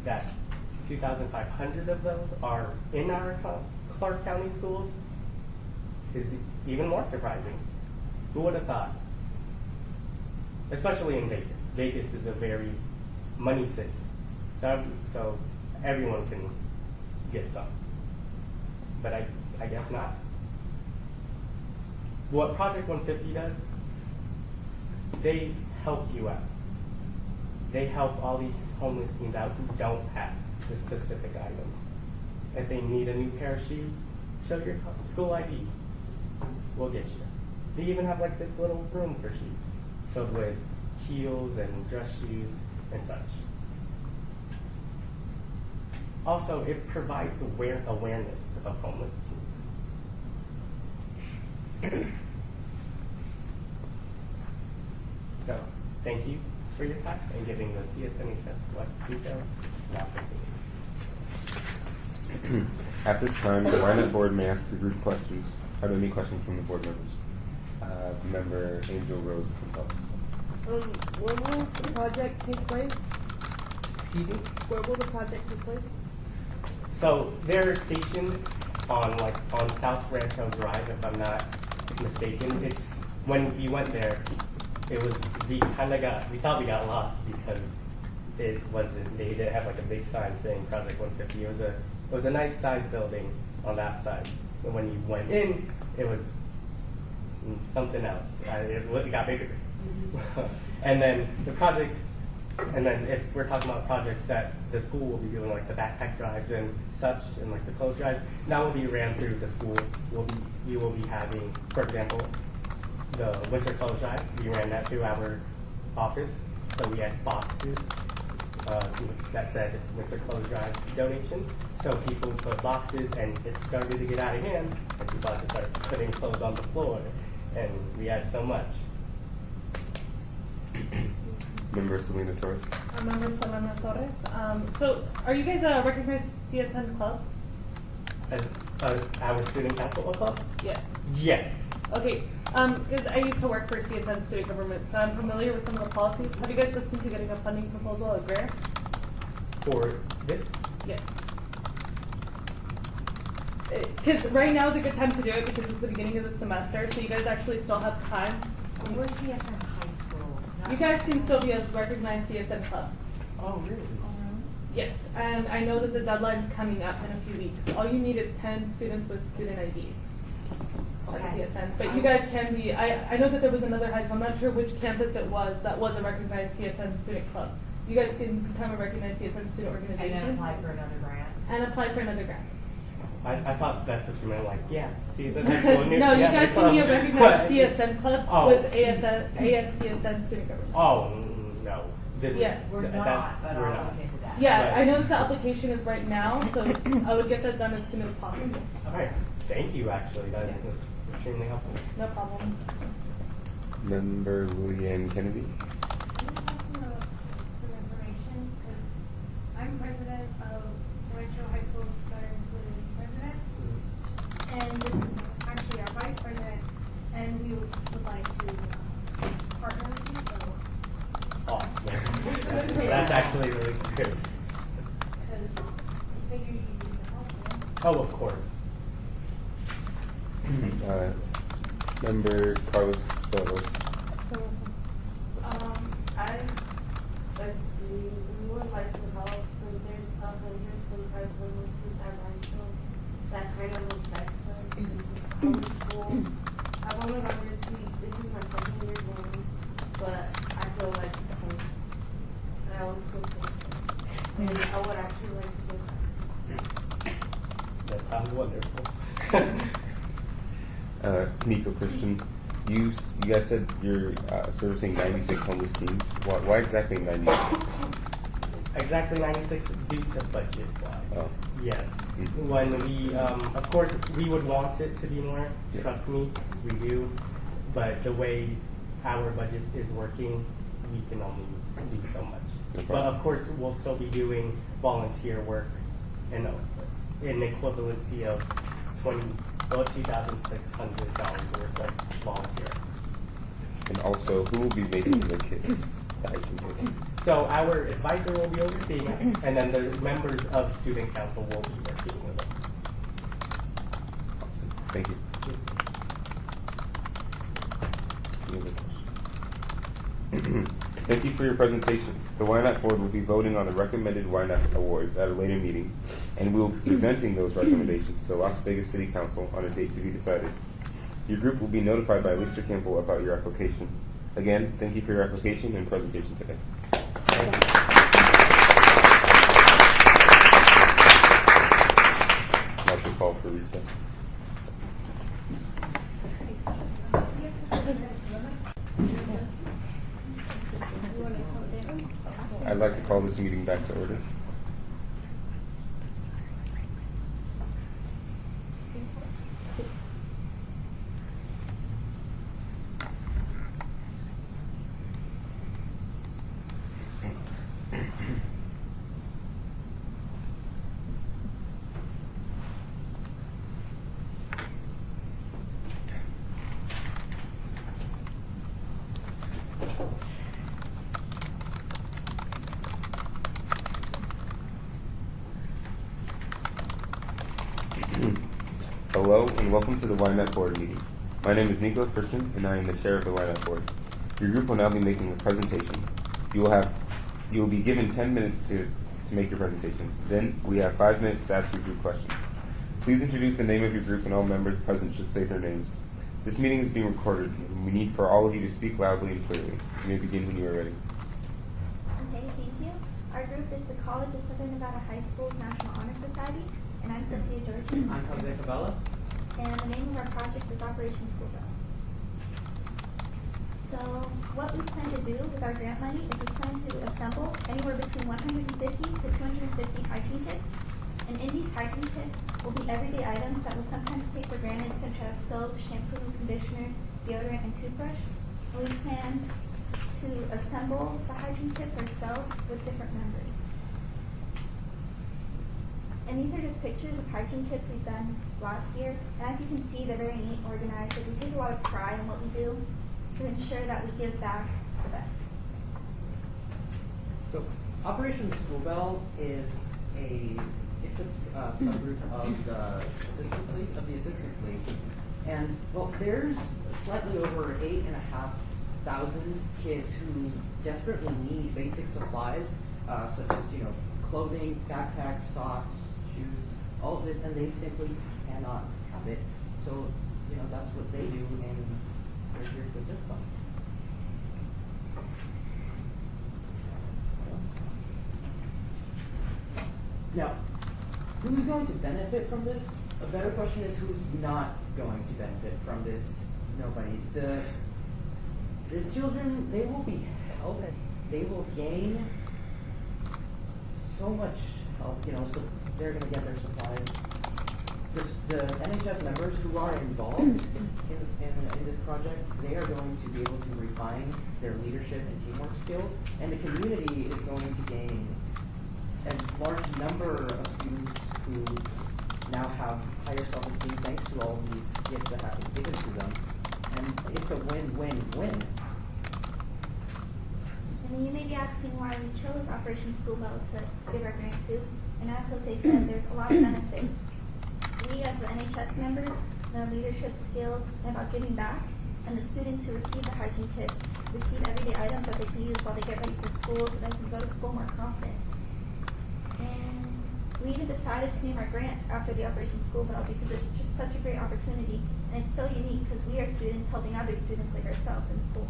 that 2,500 of those are in our Clark County schools is even more surprising. Who would have thought? Especially in Vegas. Vegas is a very money city. So everyone can get some. But I guess not. What Project 150 does, they help you out. They help all these homeless teens out who don't have the specific items. If they need a new pair of shoes, show your school ID. We'll get you. They even have like this little room for shoes, filled with heels and dress shoes and such. Also, it provides awareness of homeless teens. So, thank you for your time and giving the CSNHS West Speaker an opportunity. At this time, the Ynapp board may ask a group questions. Are there any questions from the board members? Member Angel Rose Gonzalez. Where will the project take place? Excuse me? Where will the project take place? So they're stationed on South Rancho Drive, if I'm not mistaken. It's when we went there, we thought we got lost because they didn't have like a big sign saying Project 150. It was a nice sized building on that side. But when you went in, it was something else. It got bigger. And then if we're talking about projects that the school will be doing, like the backpack drives and such, and like the clothes drives, that will be ran through the school. We will be having, for example, the winter clothes drive. We ran that through our office, so we had boxes that said winter clothes drive donation. So people put boxes, and it started to get out of hand, and people had to start putting clothes on the floor, and we had so much. Member Selena Torres. Member Selena Torres. So, are you guys a recognized CSN club? As our student council club? Yes. Yes. Okay, because I used to work for CSN student government, so I'm familiar with some of the policies. Have you guys looked into getting a funding proposal, a grant? For this? Yes. Because right now is a good time to do it because it's the beginning of the semester, so you guys actually still have time. We're CSN high school. You guys can still be a recognized CSN club. Oh, really? Yes, and I know that the deadline's coming up in a few weeks. All you need is 10 students with student IDs. Okay. CSN. But you guys can be, I know that there was another high school, I'm not sure which campus it was, that was a recognized CSN student club. You guys can become a recognized CSN student organization. And then apply for another grant. And apply for another grant. I thought that's what you meant, like, yeah, CSN high school. No, you guys can be a recognized CSN club with ASCSN student government. Oh, no. We're not, but we're I'll not. look into that. Yeah, I know that the application is right now, so I would get that done as soon as possible. All right. Thank you, actually. That was extremely helpful. No problem. Member Leanne Kennedy. Some information, because I'm president of Rancho High School Better Included President, and this is actually our vice president, and we would like to partner with you, so. Awesome. That's actually really good. Because I figure you need the help there. Oh, of course. Member Carlos Soros. We would like to develop some serious measures for the private businesses at Rancho that kind of affects us since it's public school. I've only gone here 2 weeks. This is my second year going, but I feel like I always feel safe. And I would actually like to go back. That sounds wonderful. Nico Christian, you guys said you're servicing 96 homeless teens. Why exactly 96? Exactly 96 due to budget wise. Oh. Yes. Mm-hmm. When we, of course, we would want it to be more. Yeah. Trust me, we do. But the way our budget is working, we can only do so much. No But problem. of course, we'll still be doing volunteer work in an equivalency of $2,600 worth of volunteer. And also, who will be making the kits? the hygiene kits? So our advisor will be overseeing us, and then the members of student council will be working with them. Awesome. Thank you. Any other questions? Thank you for your presentation. The Ynapp board will be voting on the recommended Ynapp awards at a later meeting, and we will be presenting those recommendations to the Las Vegas City Council on a date to be decided. Your group will be notified by Lisa Campbell about your application. Again, thank you for your application and presentation today. I'd like to call for recess. I'd like to call this meeting back to order. Hello and welcome to the Ynapp board meeting. My name is Nico Christian and I am the chair of the Ynapp board. Your group will now be making a presentation. You will be given 10 minutes to make your presentation. Then we have 5 minutes to ask your group questions. Please introduce the name of your group and all members present should state their names. This meeting is being recorded and we need for all of you to speak loudly and clearly. You may begin when you are ready. Okay, thank you. Our group is the College of Southern Nevada High School's National Honor Society, and I'm Sophia Georgian. I'm Jose Cabela. And the name of our project is Operation School Bell. So what we plan to do with our grant money is we plan to assemble anywhere between 150 to 250 hygiene kits. And in these hygiene kits will be everyday items that we sometimes take for granted, such as soap, shampoo, conditioner, deodorant, and toothbrush. And we plan to assemble the hygiene kits ourselves with different members. And these are just pictures of hygiene kits we've done last year. And as you can see, they're very neat, organized. We take a lot of pride in what we do to ensure that we give back the best. So Operation School Bell is a subgroup of the Assistance League. And well, there's slightly over 8,500 kids who desperately need basic supplies, such as clothing, backpacks, socks, shoes, all of this, and they simply cannot have it. So that's what they do, and we're here to assist them. Now, who's going to benefit from this? A better question is who's not going to benefit from this? Nobody. The children, they will be helped. They will gain so much help, so they're going to get their supplies. The NHS members who are involved in this project, they are going to be able to refine their leadership and teamwork skills, and the community is going to gain a large number of students who now have higher self-esteem thanks to all of these gifts that have been given to them. And it's a win-win-win. And then you may be asking why we chose Operation School Bell to give our grant to. And as Jose said, there's a lot of benefits. We as the NHS members know leadership skills and about giving back. And the students who receive the hygiene kits receive everyday items that they can use while they get ready for school so they can go to school more confident. And we even decided to name our grant after the Operation School Bell because it's just such a great opportunity. And it's so unique because we are students helping other students like ourselves in school.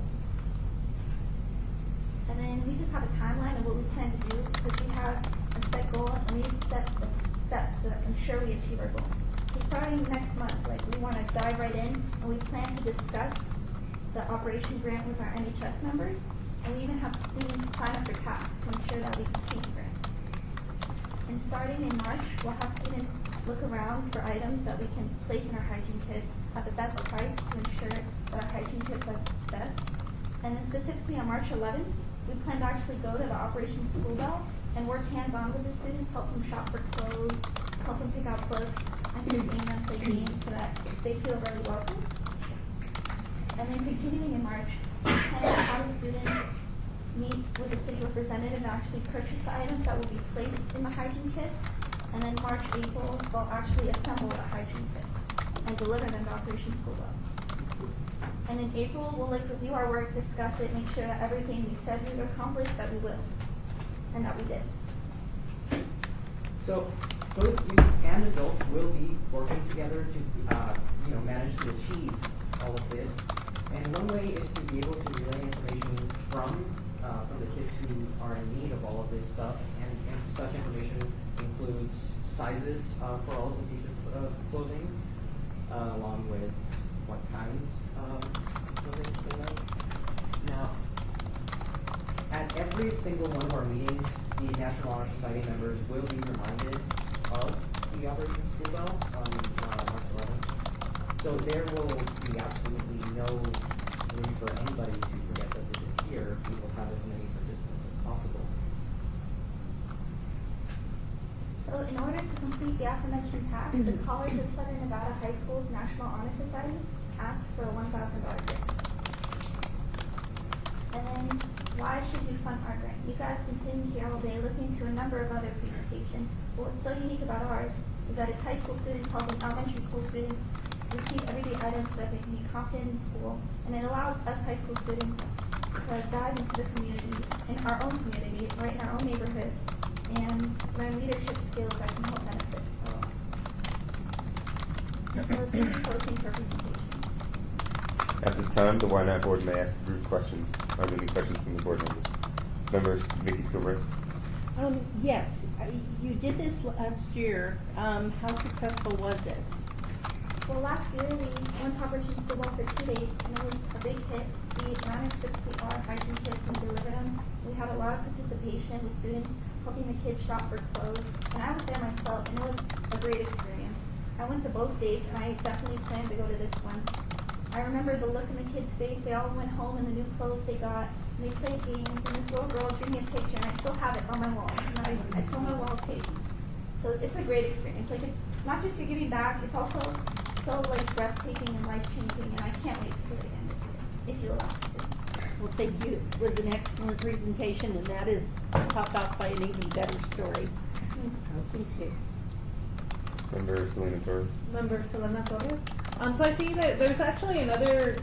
And then we just have a timeline of what we plan to do because we have a set goal and we need to set the steps to ensure we achieve our goal. So starting next month, we want to dive right in and we plan to discuss the operation grant with our NHS members, and we even have students sign up for tasks to ensure that we complete the grant. And starting in March, we'll have students look around for items that we can place in our hygiene kits at the best price to ensure that our hygiene kits are best. And then specifically on March 11th, we plan to actually go to the Operation School Bell and work hands-on with the students, help them shop for clothes, help them pick out books, entertain them, play games so that they feel very welcome. And then continuing in March, we plan to have students meet with the city representative and actually purchase the items that will be placed in the hygiene kits. And then March, April, they'll actually assemble the hygiene kits and deliver them to Operation School Bell. And in April, we'll review our work, discuss it, make sure that everything we said we would accomplish, that we will, and that we did. So both youths and adults will be working together to manage to achieve all of this. And one way is to be able to relay information from the kids who are in need of all of this stuff. And such information includes sizes for all of the pieces of clothing, along with what kinds of clothing they like. Now, at every single one of our meetings, the National Honor Society members will be reminded of the Operation School Bell on March 11th. So there will be absolutely no room for anybody to forget that this is here. We will have as many participants as possible. So in order to complete the aforementioned task, the College of Southern Nevada High School's National Honor Society asks for a $1,000 gift. And then, why should we fund our grant? You guys have been sitting here all day listening to a number of other presentations. But what's so unique about ours is that it's high school students helping elementary school students receive everyday items so that they can be confident in school. And it allows us high school students to dive into the community, in our own community, right in our own neighborhood, and learn leadership skills that can help benefit all. And so thank you for listening to our presentation. At this time, the Ynapp board may ask group questions. Are there any questions from the board members? Members, Vicky Skilbreth. Yes, you did this last year. How successful was it? Well, last year we went to Operation School Bell for 2 days, and it was a big hit. We managed to complete all our hygiene kits and deliver them. We had a lot of participation with students helping the kids shop for clothes, and I was there myself, and it was a great experience. I went to both dates, and I definitely plan to go to this one. I remember the look in the kids' face. They all went home in the new clothes they got, and they played games, and this little girl drew me a picture, and I still have it on my wall. It's on my wall tape. So it's a great experience. Like, it's not just you're giving back, it's also so breathtaking and life-changing, and I can't wait to do it again this year, if you allow us to. Well, thank you. It was an excellent presentation, and that is topped off by an even better story. Thank you. Member Selena Torres. Member Selena Torres. So I see that there's actually another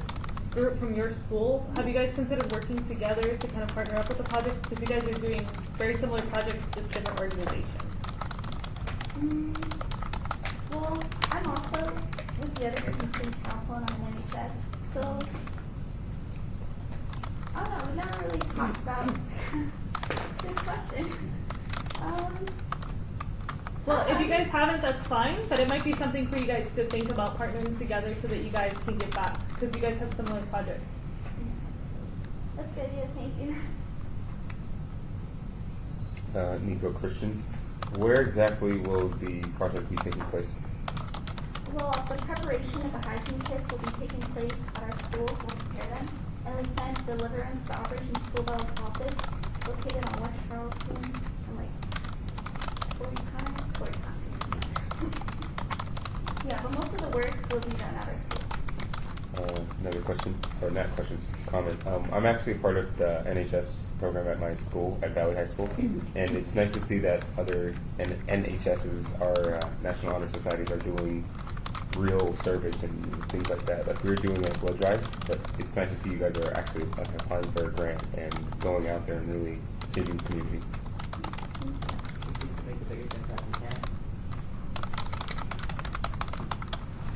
group from your school. Have you guys considered working together to kind of partner up with the projects? Because you guys are doing very similar projects, just different organizations. Well, I'm also with the other group in student council and I'm in NHS. So, I don't know, we never really talked about good question. Well, if you guys haven't, that's fine, but it might be something for you guys to think about partnering together so that you guys can get back, because you guys have similar projects. That's good, yeah, thank you. Nico Christian. Where exactly will the project be taking place? Well, the preparation of the hygiene kits will be taking place at our school. We'll prepare them, and we plan to deliver them to the Operation School Bell's office, located on West Charleston, and 40 times. Yeah, but most of the work will be done at our school. Another question, or not questions, comment. I'm actually a part of the NHS program at my school, at Valley High School, and it's nice to see that other NHSs, our National Honor Societies, are doing real service and things like that. Like, we're doing a blood drive, but it's nice to see you guys are actually applying for a grant and going out there and really changing the community. Make the biggest impact we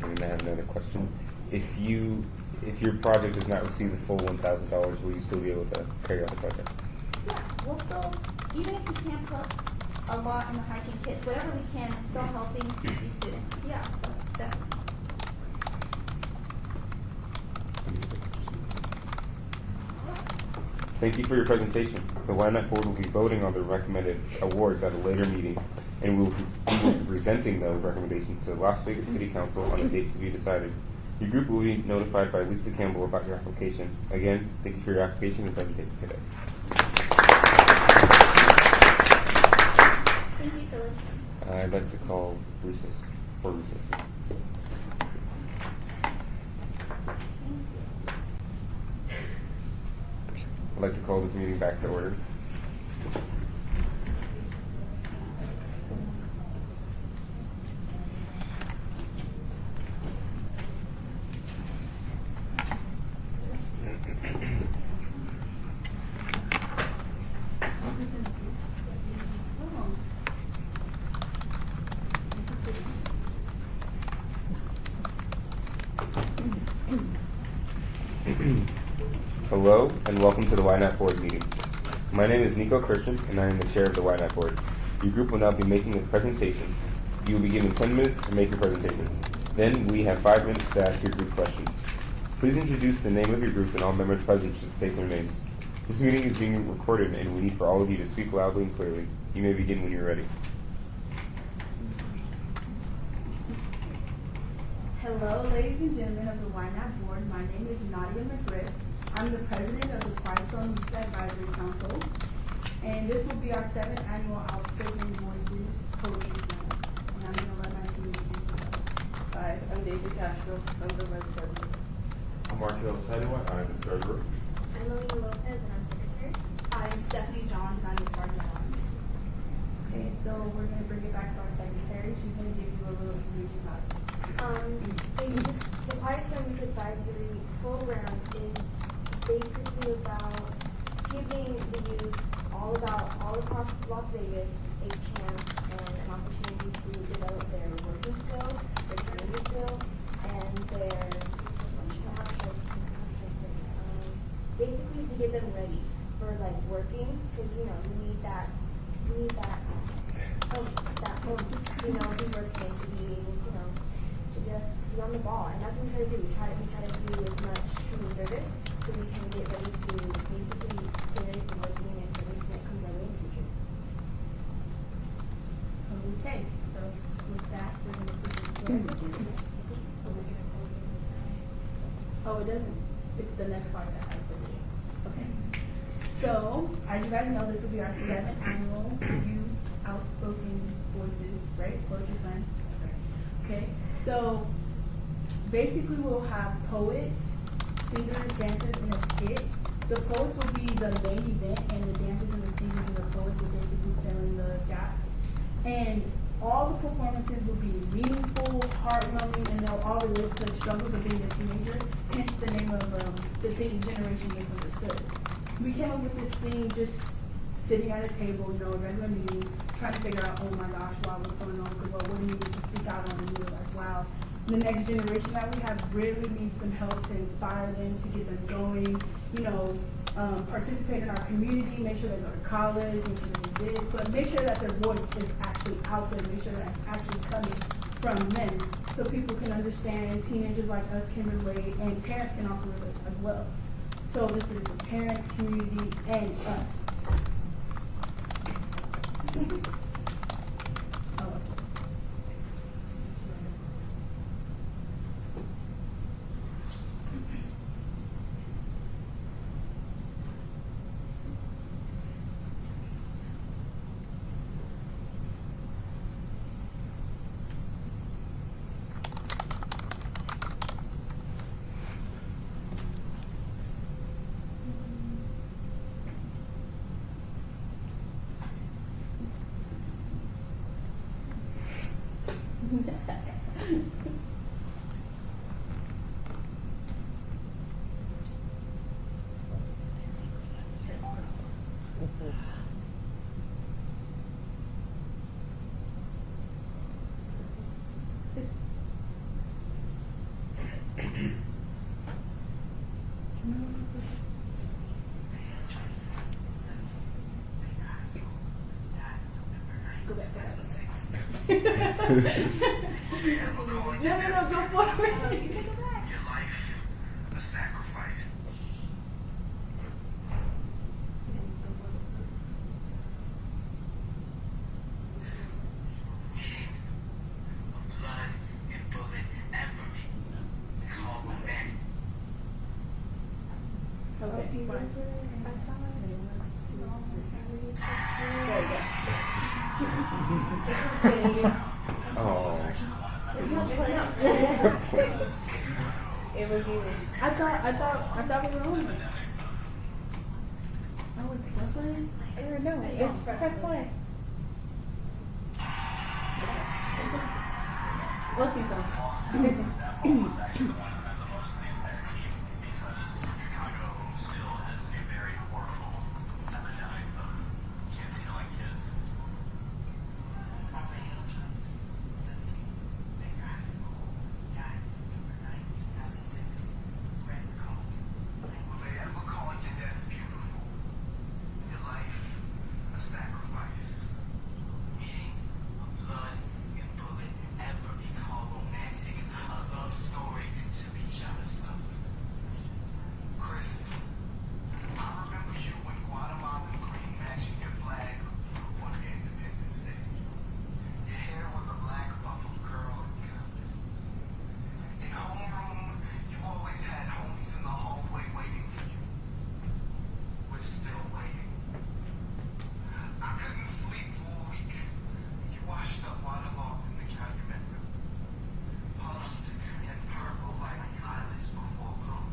can. And I have another question. If your project does not receive the full $1,000, will you still be able to carry out the project? Yeah, we'll still, even if we can't put a lot in the hygiene kits, whatever we can, it's still helping these students. Yeah, so definitely. Thank you for your presentation. The Ynapp board will be voting on the recommended awards at a later meeting, and we will be presenting those recommendations to the Las Vegas City Council on a date to be decided. Your group will be notified by Lisa Campbell about your application. Again, thank you for your application and presentation today. Thank you for listening. I'd like to call recess, or recess. I'd like to call this meeting back to order. Hello, and welcome to the Ynapp Board meeting. My name is Nico Christian, and I am the chair of the Ynapp Board. Your group will now be making a presentation. You will be given 10 minutes to make your presentation. Then we have 5 minutes to ask your group questions. Please introduce the name of your group, and all members present should state their names. This meeting is being recorded, and we need for all of you to speak loudly and clearly. You may begin when you're ready. Hello, ladies and gentlemen of the Ynapp Board. My name is Nadia McGriff. I'm the president of the Firestone Youth Advisory Council, and this will be our 7th annual Outspoken Voices Poetry Slam. And I'm going to let my team introduce themselves. Hi, I'm Deja Castro. I'm the vice president. I'm Markel Sadua. I'm the treasurer. I'm Melina Lopez, and I'm secretary. I'm Stephanie Johns, and I'm the sergeant at arms. Okay, so we're going to bring it back to our secretary. She's going to give you a little information about us. The Firestone Youth Advisory Program is basically about giving the youth all across Las Vegas a chance and an opportunity to develop their working skills, their community skills, and their basically to get them ready for like working, because you need that be working and to be able to just be on the ball, and that's what we try to do. We try to do as much community service so we can get ready to basically get ready for working and for everything that comes our way in the future. Okay, so with that, we're going to put it Oh, it doesn't. It's the next slide that has the vision. Okay. So, as you guys know, this will be our 7th annual Youth Outspoken Voices, right? Poetry Slam. Okay. So, basically we'll have poets, singers, dancers, and a skit. The poets will be the main event, and the dancers and the singers and the poets will basically fill in the gaps. And all the performances will be meaningful, heart-warming, and they'll all relate to the struggles of being a teenager, hence the name of the thing, Generation Misunderstood. We came up with this thing just sitting at a table, a regular meeting, trying to figure out, oh my gosh, wow, what's going on? What do you need to speak out on? And we were like, wow, the next generation that we have really needs some help to inspire them, to get them going, participate in our community, make sure they go to college, make sure they do this, but make sure that their voice is actually out there, make sure that it's actually coming from them, so people can understand, teenagers like us can relate, and parents can also relate as well. So this is the parents, community, and us. No, go for it. Your life, a sacrifice. Meaning of blood and bullet and for me. Call my man. Okay, fine. It was easy. I thought we were on. Please play. Or no, Yes, it's press press play. play. Lo siento. That ball was actually the one that meant the most to the entire team because Chicago still has a very horrible epidemic of kids killing kids. Raphael Johnson, 17, Baker High School, died November 9th, 2006. Grant McCall, 19. Will they ever call your death beautiful? Your life, a sacrifice. Meaning, a blood and bullet ever be called romantic, a love story to be jealous of. Chris, I remember you when Guatemalan green matching your flag on your Independence Day. Your hair was a black buffalo curl and goodness. In homeroom, you always had homies in the hallway waiting for you. We're still waiting. I couldn't sleep for a week. You washed up waterlogged in the Calumet River. Puffed and purple like violets before bloom.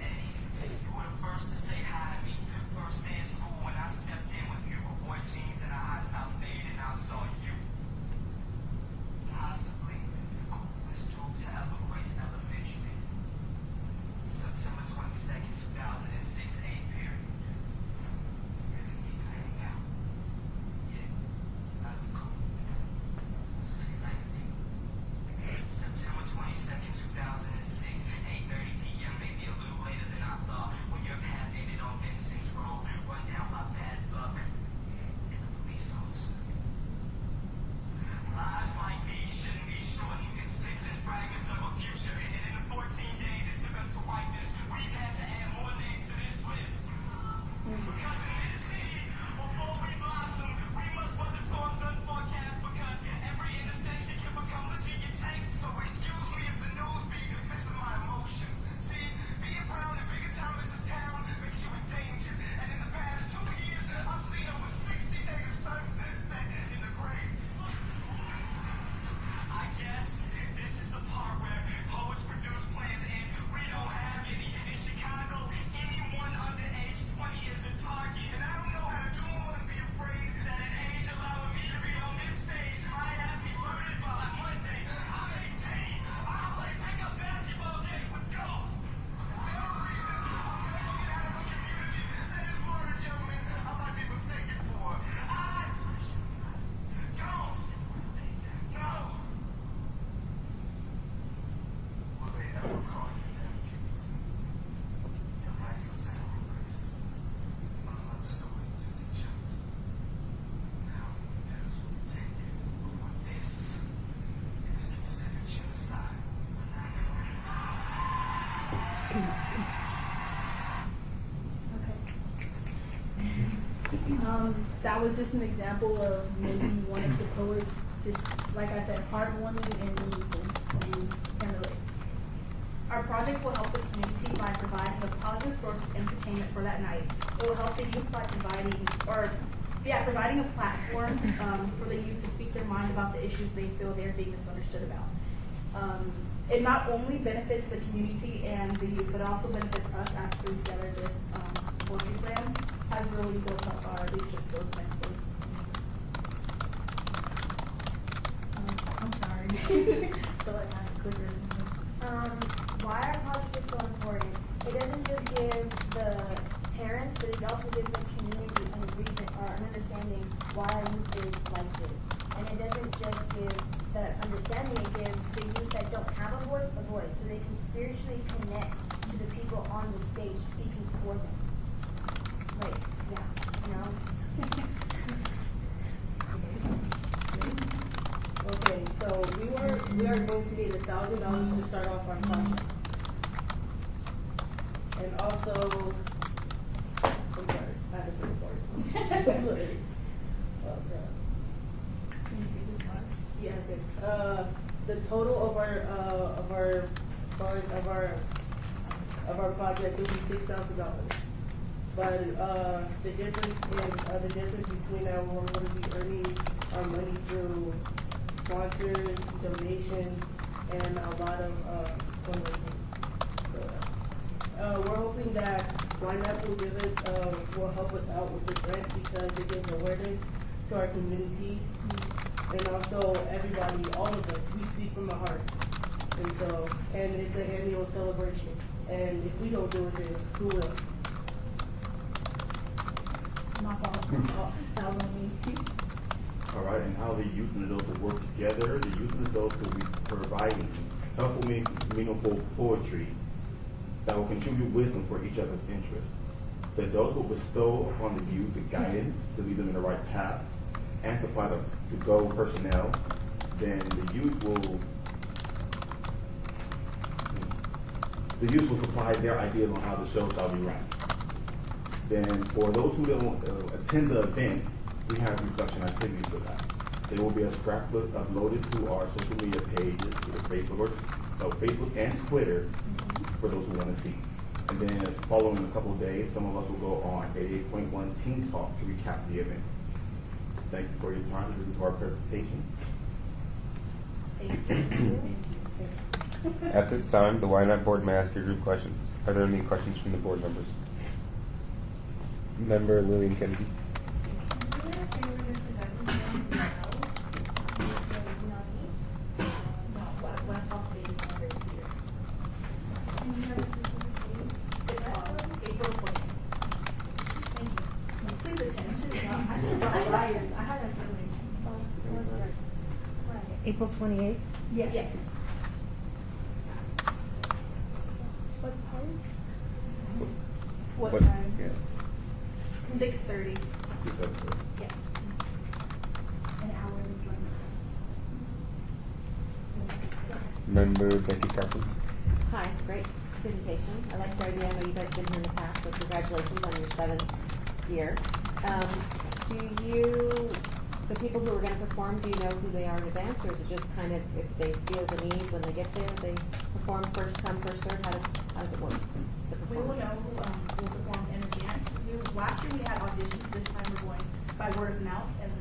Eddie, you were the first to say hi to me. First day of school when I stepped in with bugle boy jeans and a hot top fade and I saw you. Possibly the coolest dude to ever grace elementary. September 22nd, 2006, 8th period. Really need to hang out. Yeah, out of cool. See you later, D. September 22nd, 2006, 8:30 p.m., maybe a little later than I thought, when your path ended on Vincent's Road, run down by bad luck, and a police officer. Lives like these shouldn't be shortened. Sentence fragments of a future. And in the 14 days it took us to write this, we've had to add more names to this list. Because in this city, before we blossom, we must weather storms unforecast. Because every intersection can become legit your tank. So excuse me if the news be missing my emotions. See, being proud in bigger town as a town makes you endangered. And in the past 2 years, I've seen over 60 native sons set in the graves. I guess this is the part where poets produce plans and we don't have any. In Chicago, anyone under age 20 is a target. And I don't know how to do more than be afraid that an age allowing me to be on this stage might have me murdered by Monday. I'm 18. I play pickup basketball games with ghosts. Is there a reason I'm making it out of a community that is murdered young men I might be mistaken for? I don't know. Will they ever call you that beautiful? Your life was a sacrifice, a love story to be jealous of. Now, that's what we take before this is considered genocide. That was just an example of maybe one of the poets, just like I said, heartwarming and meaningful, and can relate. Our project will help the community by providing a positive source of entertainment for that night. It will help the youth by providing a platform for the youth to speak their mind about the issues they feel they're being misunderstood about. It not only benefits the community and the youth, but also benefits us as putting together this poetry slam. Has really built up our leadership skills immensely. I'm sorry. So I have a clicker. Why our project is so important. It doesn't just give the parents, but it also gives the community a reason or an understanding why our youth is like this. And it doesn't just give the understanding, it gives the youth that don't have a voice, so they can spiritually connect to the people on the stage speaking for them. Like, yeah, you know? Okay, so we are going to need $1,000 to start off our project. And also, I'm sorry, I had to pay for it. Sorry. Oh, crap. Can you see this one? Yeah, good. The total of our project will be $6,000. But the difference between that, we're going to be earning our money through sponsors, donations, and a lot of fundraising. So We're hoping that Ynapp will help us out with the grant because it gives awareness to our community and also everybody, all of us. We speak from the heart, and it's an annual celebration. And if we don't do it, then who will? My fault. That was on me. All right, and how the youth and adults will work together. The youth and adults will be providing helpful, meaningful poetry that will contribute wisdom for each other's interests. The adults will bestow upon the youth the guidance to lead them in the right path and supply the to-go personnel. Then the youth will supply their ideas on how the show shall be run. Then for those who don't attend the event, we have reflection activities for that. There will be a scrapbook uploaded to our social media pages, Facebook and Twitter, for those who want to see. And then following a couple of days, some of us will go on 88.1 Teen Talk to recap the event. Thank you for your time to listen to our presentation. At this time, the Ynapp board may ask your group questions. Are there any questions from the board members? Member Lillian Kennedy. April 28th? Yes. What time? What What- time? yeah. 6:30. Yes. An hour of enjoyment. Member Becky Carson. Hi, great presentation. I like the idea. I know you guys have been here in the past, so congratulations on your 7th year. The people who are going to perform, do you know who they are in advance, or is it just kind of if they feel the need when they get there, they perform first come, first served? How does it work? We will know who will perform in advance. Last year we had auditions. This time we're going by word of mouth, and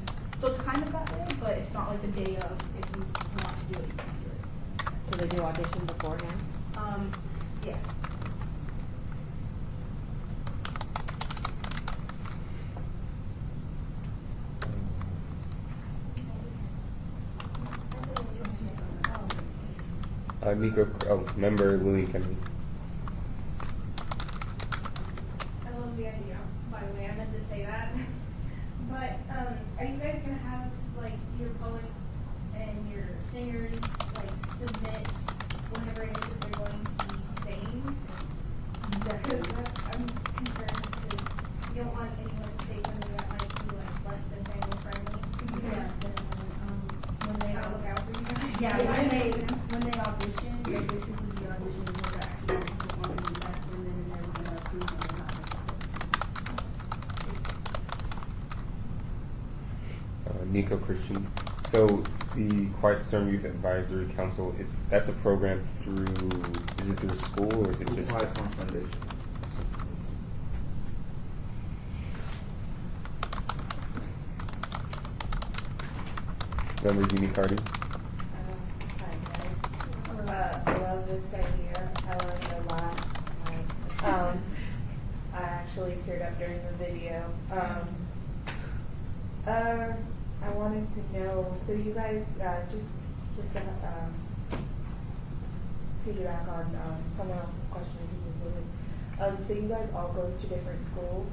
so it's kind of that way, but it's not like the day of. If you want to do it, you can do it. So they do audition beforehand? Yeah. Member Lillian Kennedy. I love the idea, by the way, I meant to say that. But, are you guys gonna have, like, your poets and your singers, like, submit whatever it is that they're going to be saying? Because I'm concerned, because you don't want anyone to say something that might be, like, less than family friendly. Yeah. When they Gotta look out for you guys. Yeah, when they audition, they basically be auditioning what they're actually going to perform, and that's when they're going to approve them or not. Nico Christian. So the Quiet Storm Youth Advisory Council that's a program is it through a school or is it Through just Quiet Storm Foundation. Member Jeannie Cardi? Hi guys. I love this idea. I learned a lot. I actually teared up during the video. I wanted to know, so you guys, just to piggyback on someone else's question, so you guys all go to different schools?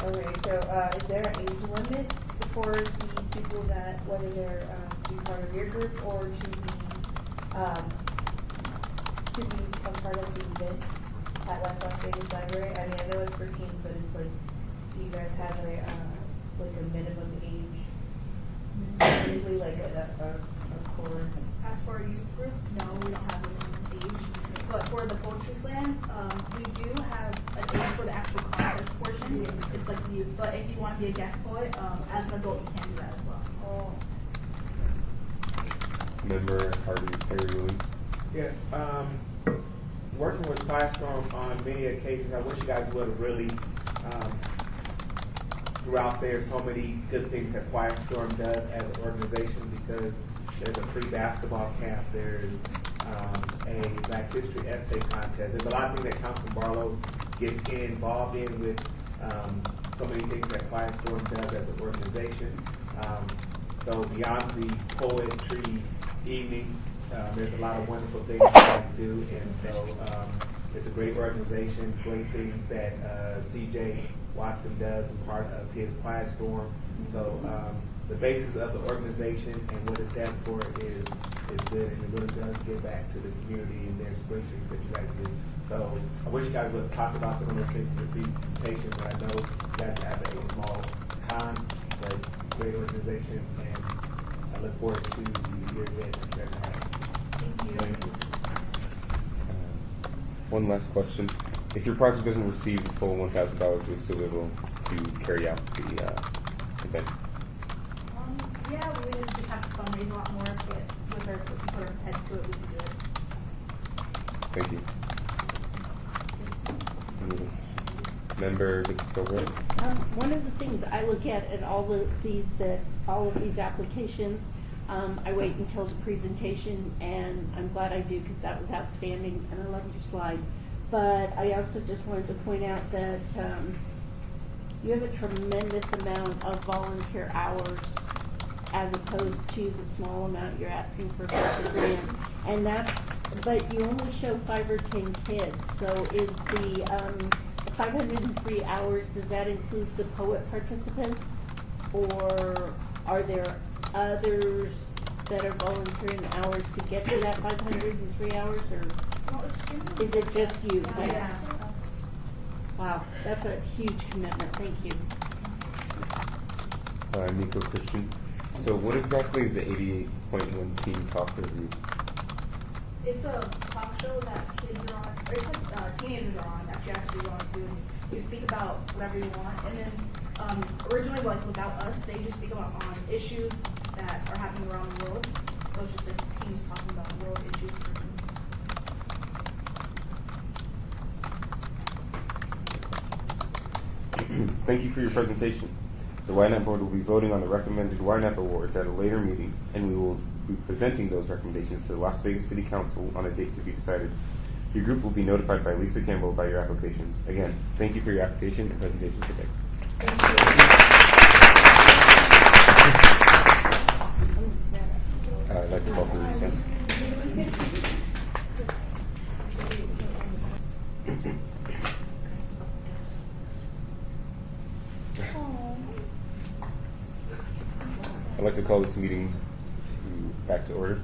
Okay, so is there an age limit for these people that, whether they're to be part of your group or to be a part of the event at West Las Vegas Library? I mean, I know it's for teens, but it's like, do you guys have a minimum age, specifically like a core? As for our youth group, no, we don't have a minimum age. But for the poetry slam, we do have an age for the actual contest portion. It's like youth. But if you want to be a guest poet, as an adult, you can do that as well. Member Harry Williams? Yes. Working with Firestorm on many occasions, I wish you guys would have really threw out there so many good things that Firestorm does as an organization, because there's a free basketball camp, there's a Black History essay contest. There's a lot of things that Councilman Barlow gets involved in with so many things that Quiet Storm does as an organization. So beyond the poetry evening, there's a lot of wonderful things to do, and so it's a great organization, great things that CJ Watson does and part of his Quiet Storm. So the basis of the organization and what it stands for is good, and it really does give back to the community, and there's great things that you guys do. So I wish you guys would have talked about some of those things in your presentation, but I know you guys have a small time, but great organization, and I look forward to the year ahead that you guys have. Thank you. One last question. If your project doesn't receive the full $1,000, will you still be able to carry out the event? Yeah, we would just have to fundraise a lot more, but with our put our heads to it, we can do it. Thank you. Member Dixon-Gilbert? One of the things I look at all of these applications, I wait until the presentation, and I'm glad I do because that was outstanding, and I love your slide. But I also just wanted to point out that you have a tremendous amount of volunteer hours as opposed to the small amount you're asking for the grant. And but you only show 5 or 10 kids. So is the 503 hours, does that include the poet participants? Or are there others that are volunteering hours to get to that 503 hours? Or is it just you? Yeah. Wow, that's a huge commitment. Thank you. Nico Christian. So what exactly is the 88.1 Teen Talk Review? It's a talk show that kids are on, or it's teenagers are on, that you actually go on to, and you speak about whatever you want. And then originally, like without us, they just speak about on issues that are happening around the world. So it's just like teens talking about world issues. Thank you for your presentation. The Ynapp Board will be voting on the recommended Ynapp Awards at a later meeting, and we will be presenting those recommendations to the Las Vegas City Council on a date to be decided. Your group will be notified by Lisa Campbell about your application. Again, thank you for your application and presentation today. I'd like to call for recess. I'd like to call this meeting back to order.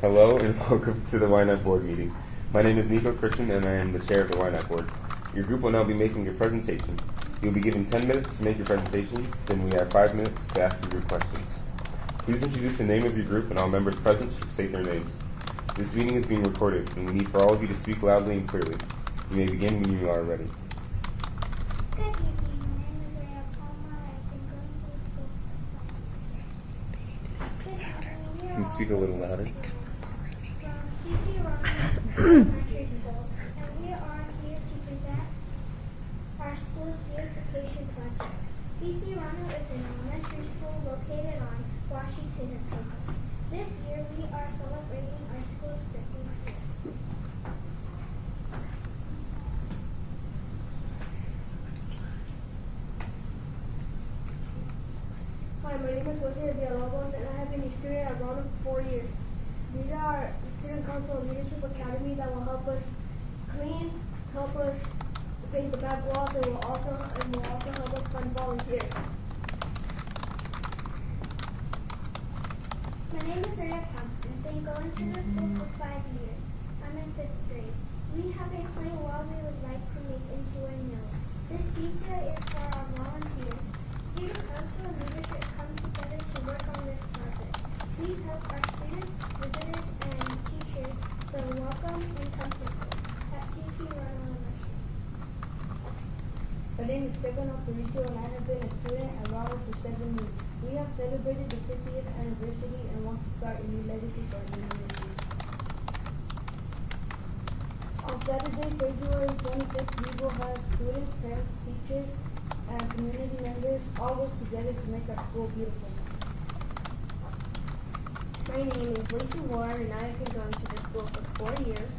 Hello and welcome to the Ynapp Board meeting. My name is Nico Christian and I am the chair of the Ynapp Board. Your group will now be making your presentation. You'll be given 10 minutes to make your presentation, then we have 5 minutes to ask you your questions. Please introduce the name of your group and all members present should state their names. This meeting is being recorded and we need for all of you to speak loudly and clearly. You may begin when you are ready. Good evening. My name is Ynapp. I've been going to the school for 5 years. Can you speak a little louder? From C.C. Elementary School, and we are here to present our school's beautification project. C.C. Rono is an elementary school located on Washington and Pecos. This year we are celebrating our school's 50th year. Hi, my name is Jose Villalobos, and I have been a student at Rono for 4 years. We are the Student Council and Leadership Academy that will help us clean, help us paint the back walls, and will also help us find volunteers. My name is Ynapp. I've been going to the school for 5 years. I'm in 5th grade. We have a plain wall we would like to make into a mural. This pizza is for our volunteers. Student council and leadership come together to work on this project. Please help our students, visitors, and teachers feel welcome and comfortable at CC Run Elementary. My name is Stefano Aparicio and I have been a student at Ronald for 7 years. We have celebrated the 50th anniversary and want to start a new legacy for our university. On Saturday, February 25th, we will have students, parents, teachers, and community members all work together to make our school beautiful. My name is Lacey Ward, and I have been going to this school for 4 years,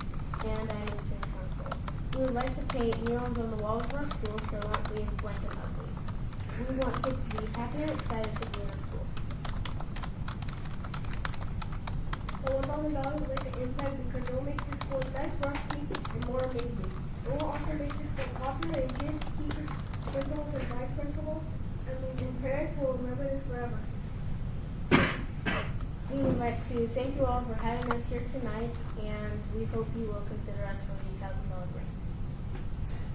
and I am in student council. We would like to paint murals on the walls of our school so it won't be blank and ugly. We want kids to be happy and excited to be in our school. The $1,000 will make an impact because it will make the school less rusty and more amazing. It will also make the school popular and kids, teachers, principals, and vice principals, and parents will remember this forever. We would like to thank you all for having us here tonight, and we hope you will consider us for the $8,000 grant.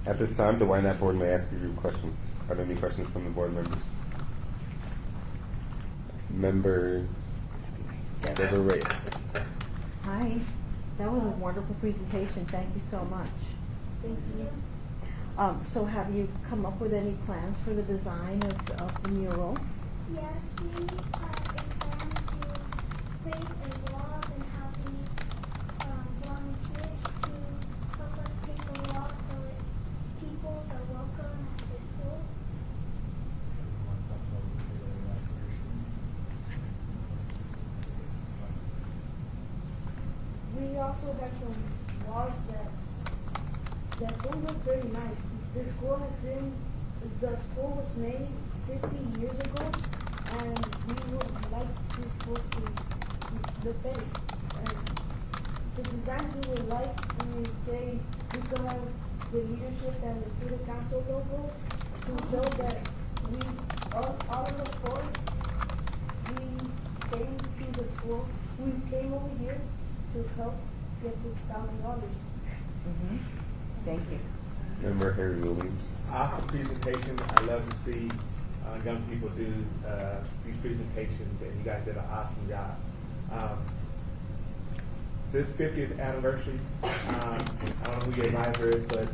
At this time, the Ynapp board may ask you questions. Are there any questions from the board members? Member Deborah Reyes. Hi, that was a wonderful presentation. Thank you so much. Thank you. So have you come up with any plans for the design of the mural? Yes, we have a plan to create a walls and have these volunteers to help us paint the walls so that people are welcome at the school. We also have some walls that don't look very nice. The school was made 50 years ago, and we would like this school to look better. And the design we would like is, say, we could have the leadership and the student council logo to show that we, all of the four, we came to the school, we came over here to help get the $1,000. Thank you. Member Harry Williams. Awesome presentation. I love to see young people do these presentations, and you guys did an awesome job. This 50th anniversary, I don't know who your advisor is, but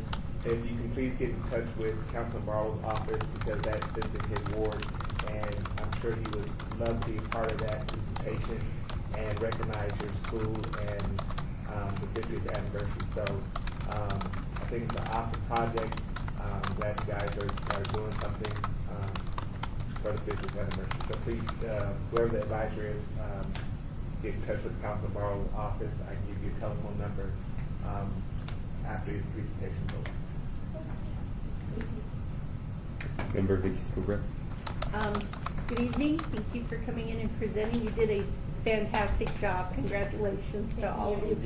if you can please get in touch with Councilman Barrow's office, because that sits in his ward, and I'm sure he would love to be a part of that presentation and recognize your school and the 50th anniversary. So I think it's an awesome project. I'm glad you guys are doing something for the 50th anniversary. So please, whoever the advisor is, get in touch with Councilman Barrow's office. I can give you a telephone number after your presentation is over. Member Vicky Schoolbread. Good evening. Thank you for coming in and presenting. You did a fantastic job. Congratulations to all of you.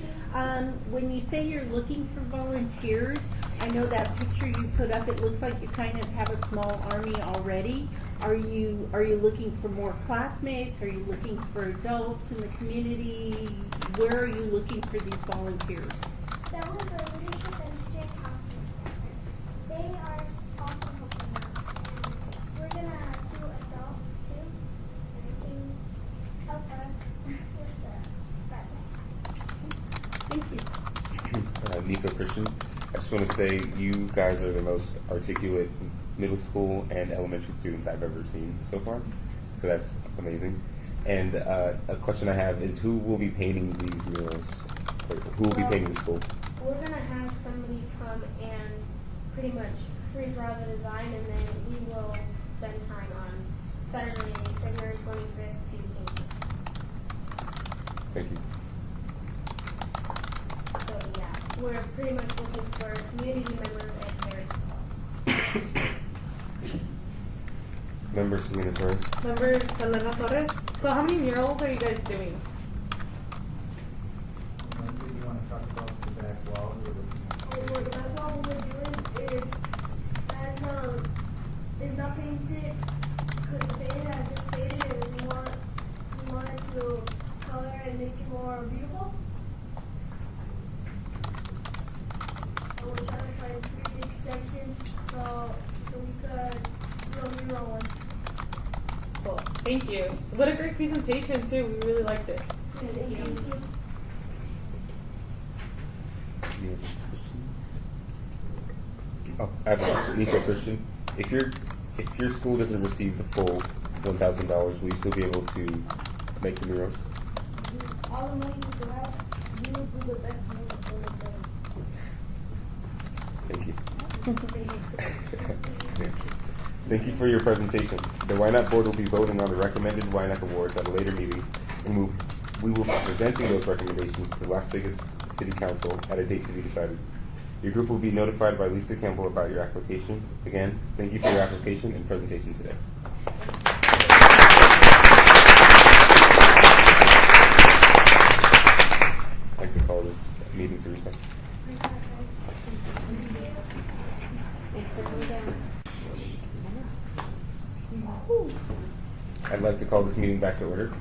When you say you're looking for volunteers, I know that picture you put up, it looks like you kind of have a small army already. Are you looking for more classmates? Are you looking for adults in the community? Where are you looking for these volunteers? That was a leadership and student council department. They are also helping us, and we're gonna do adults too to help us with the project. Thank you. Nico Christian. I just want to say you guys are the most articulate middle school and elementary students I've ever seen so far. So that's amazing. And a question I have is, who will be painting these murals? Or who will be painting the school? We're going to have somebody come and pretty much pre-draw the design, and then we will spend time on Saturday, February 25th to paint it. Thank you. So yeah, we're pretty much looking for community members and parents as well. Member Selena Torres. Member Selena Torres. So how many murals are you guys doing? You want to talk about the back wall? Well, the back wall we're doing is not painted, because the painted has just faded, and we wanted to color and make it more beautiful. Thank you. What a great presentation too. We really liked it. Thank you. Oh, I have a question. Nico, Christian, if your school doesn't receive the full $1,000, will you still be able to make the murals? All the money we go out, we will do the best we can for the Thank you. Thank you for your presentation. The Ynapp board will be voting on the recommended Ynapp awards at a later meeting, and we will be presenting those recommendations to Las Vegas City Council at a date to be decided. Your group will be notified by Lisa Campbell about your application. Again, thank you for your application and presentation today. I'd like to call this meeting to recess. I'd like to call this meeting back to order.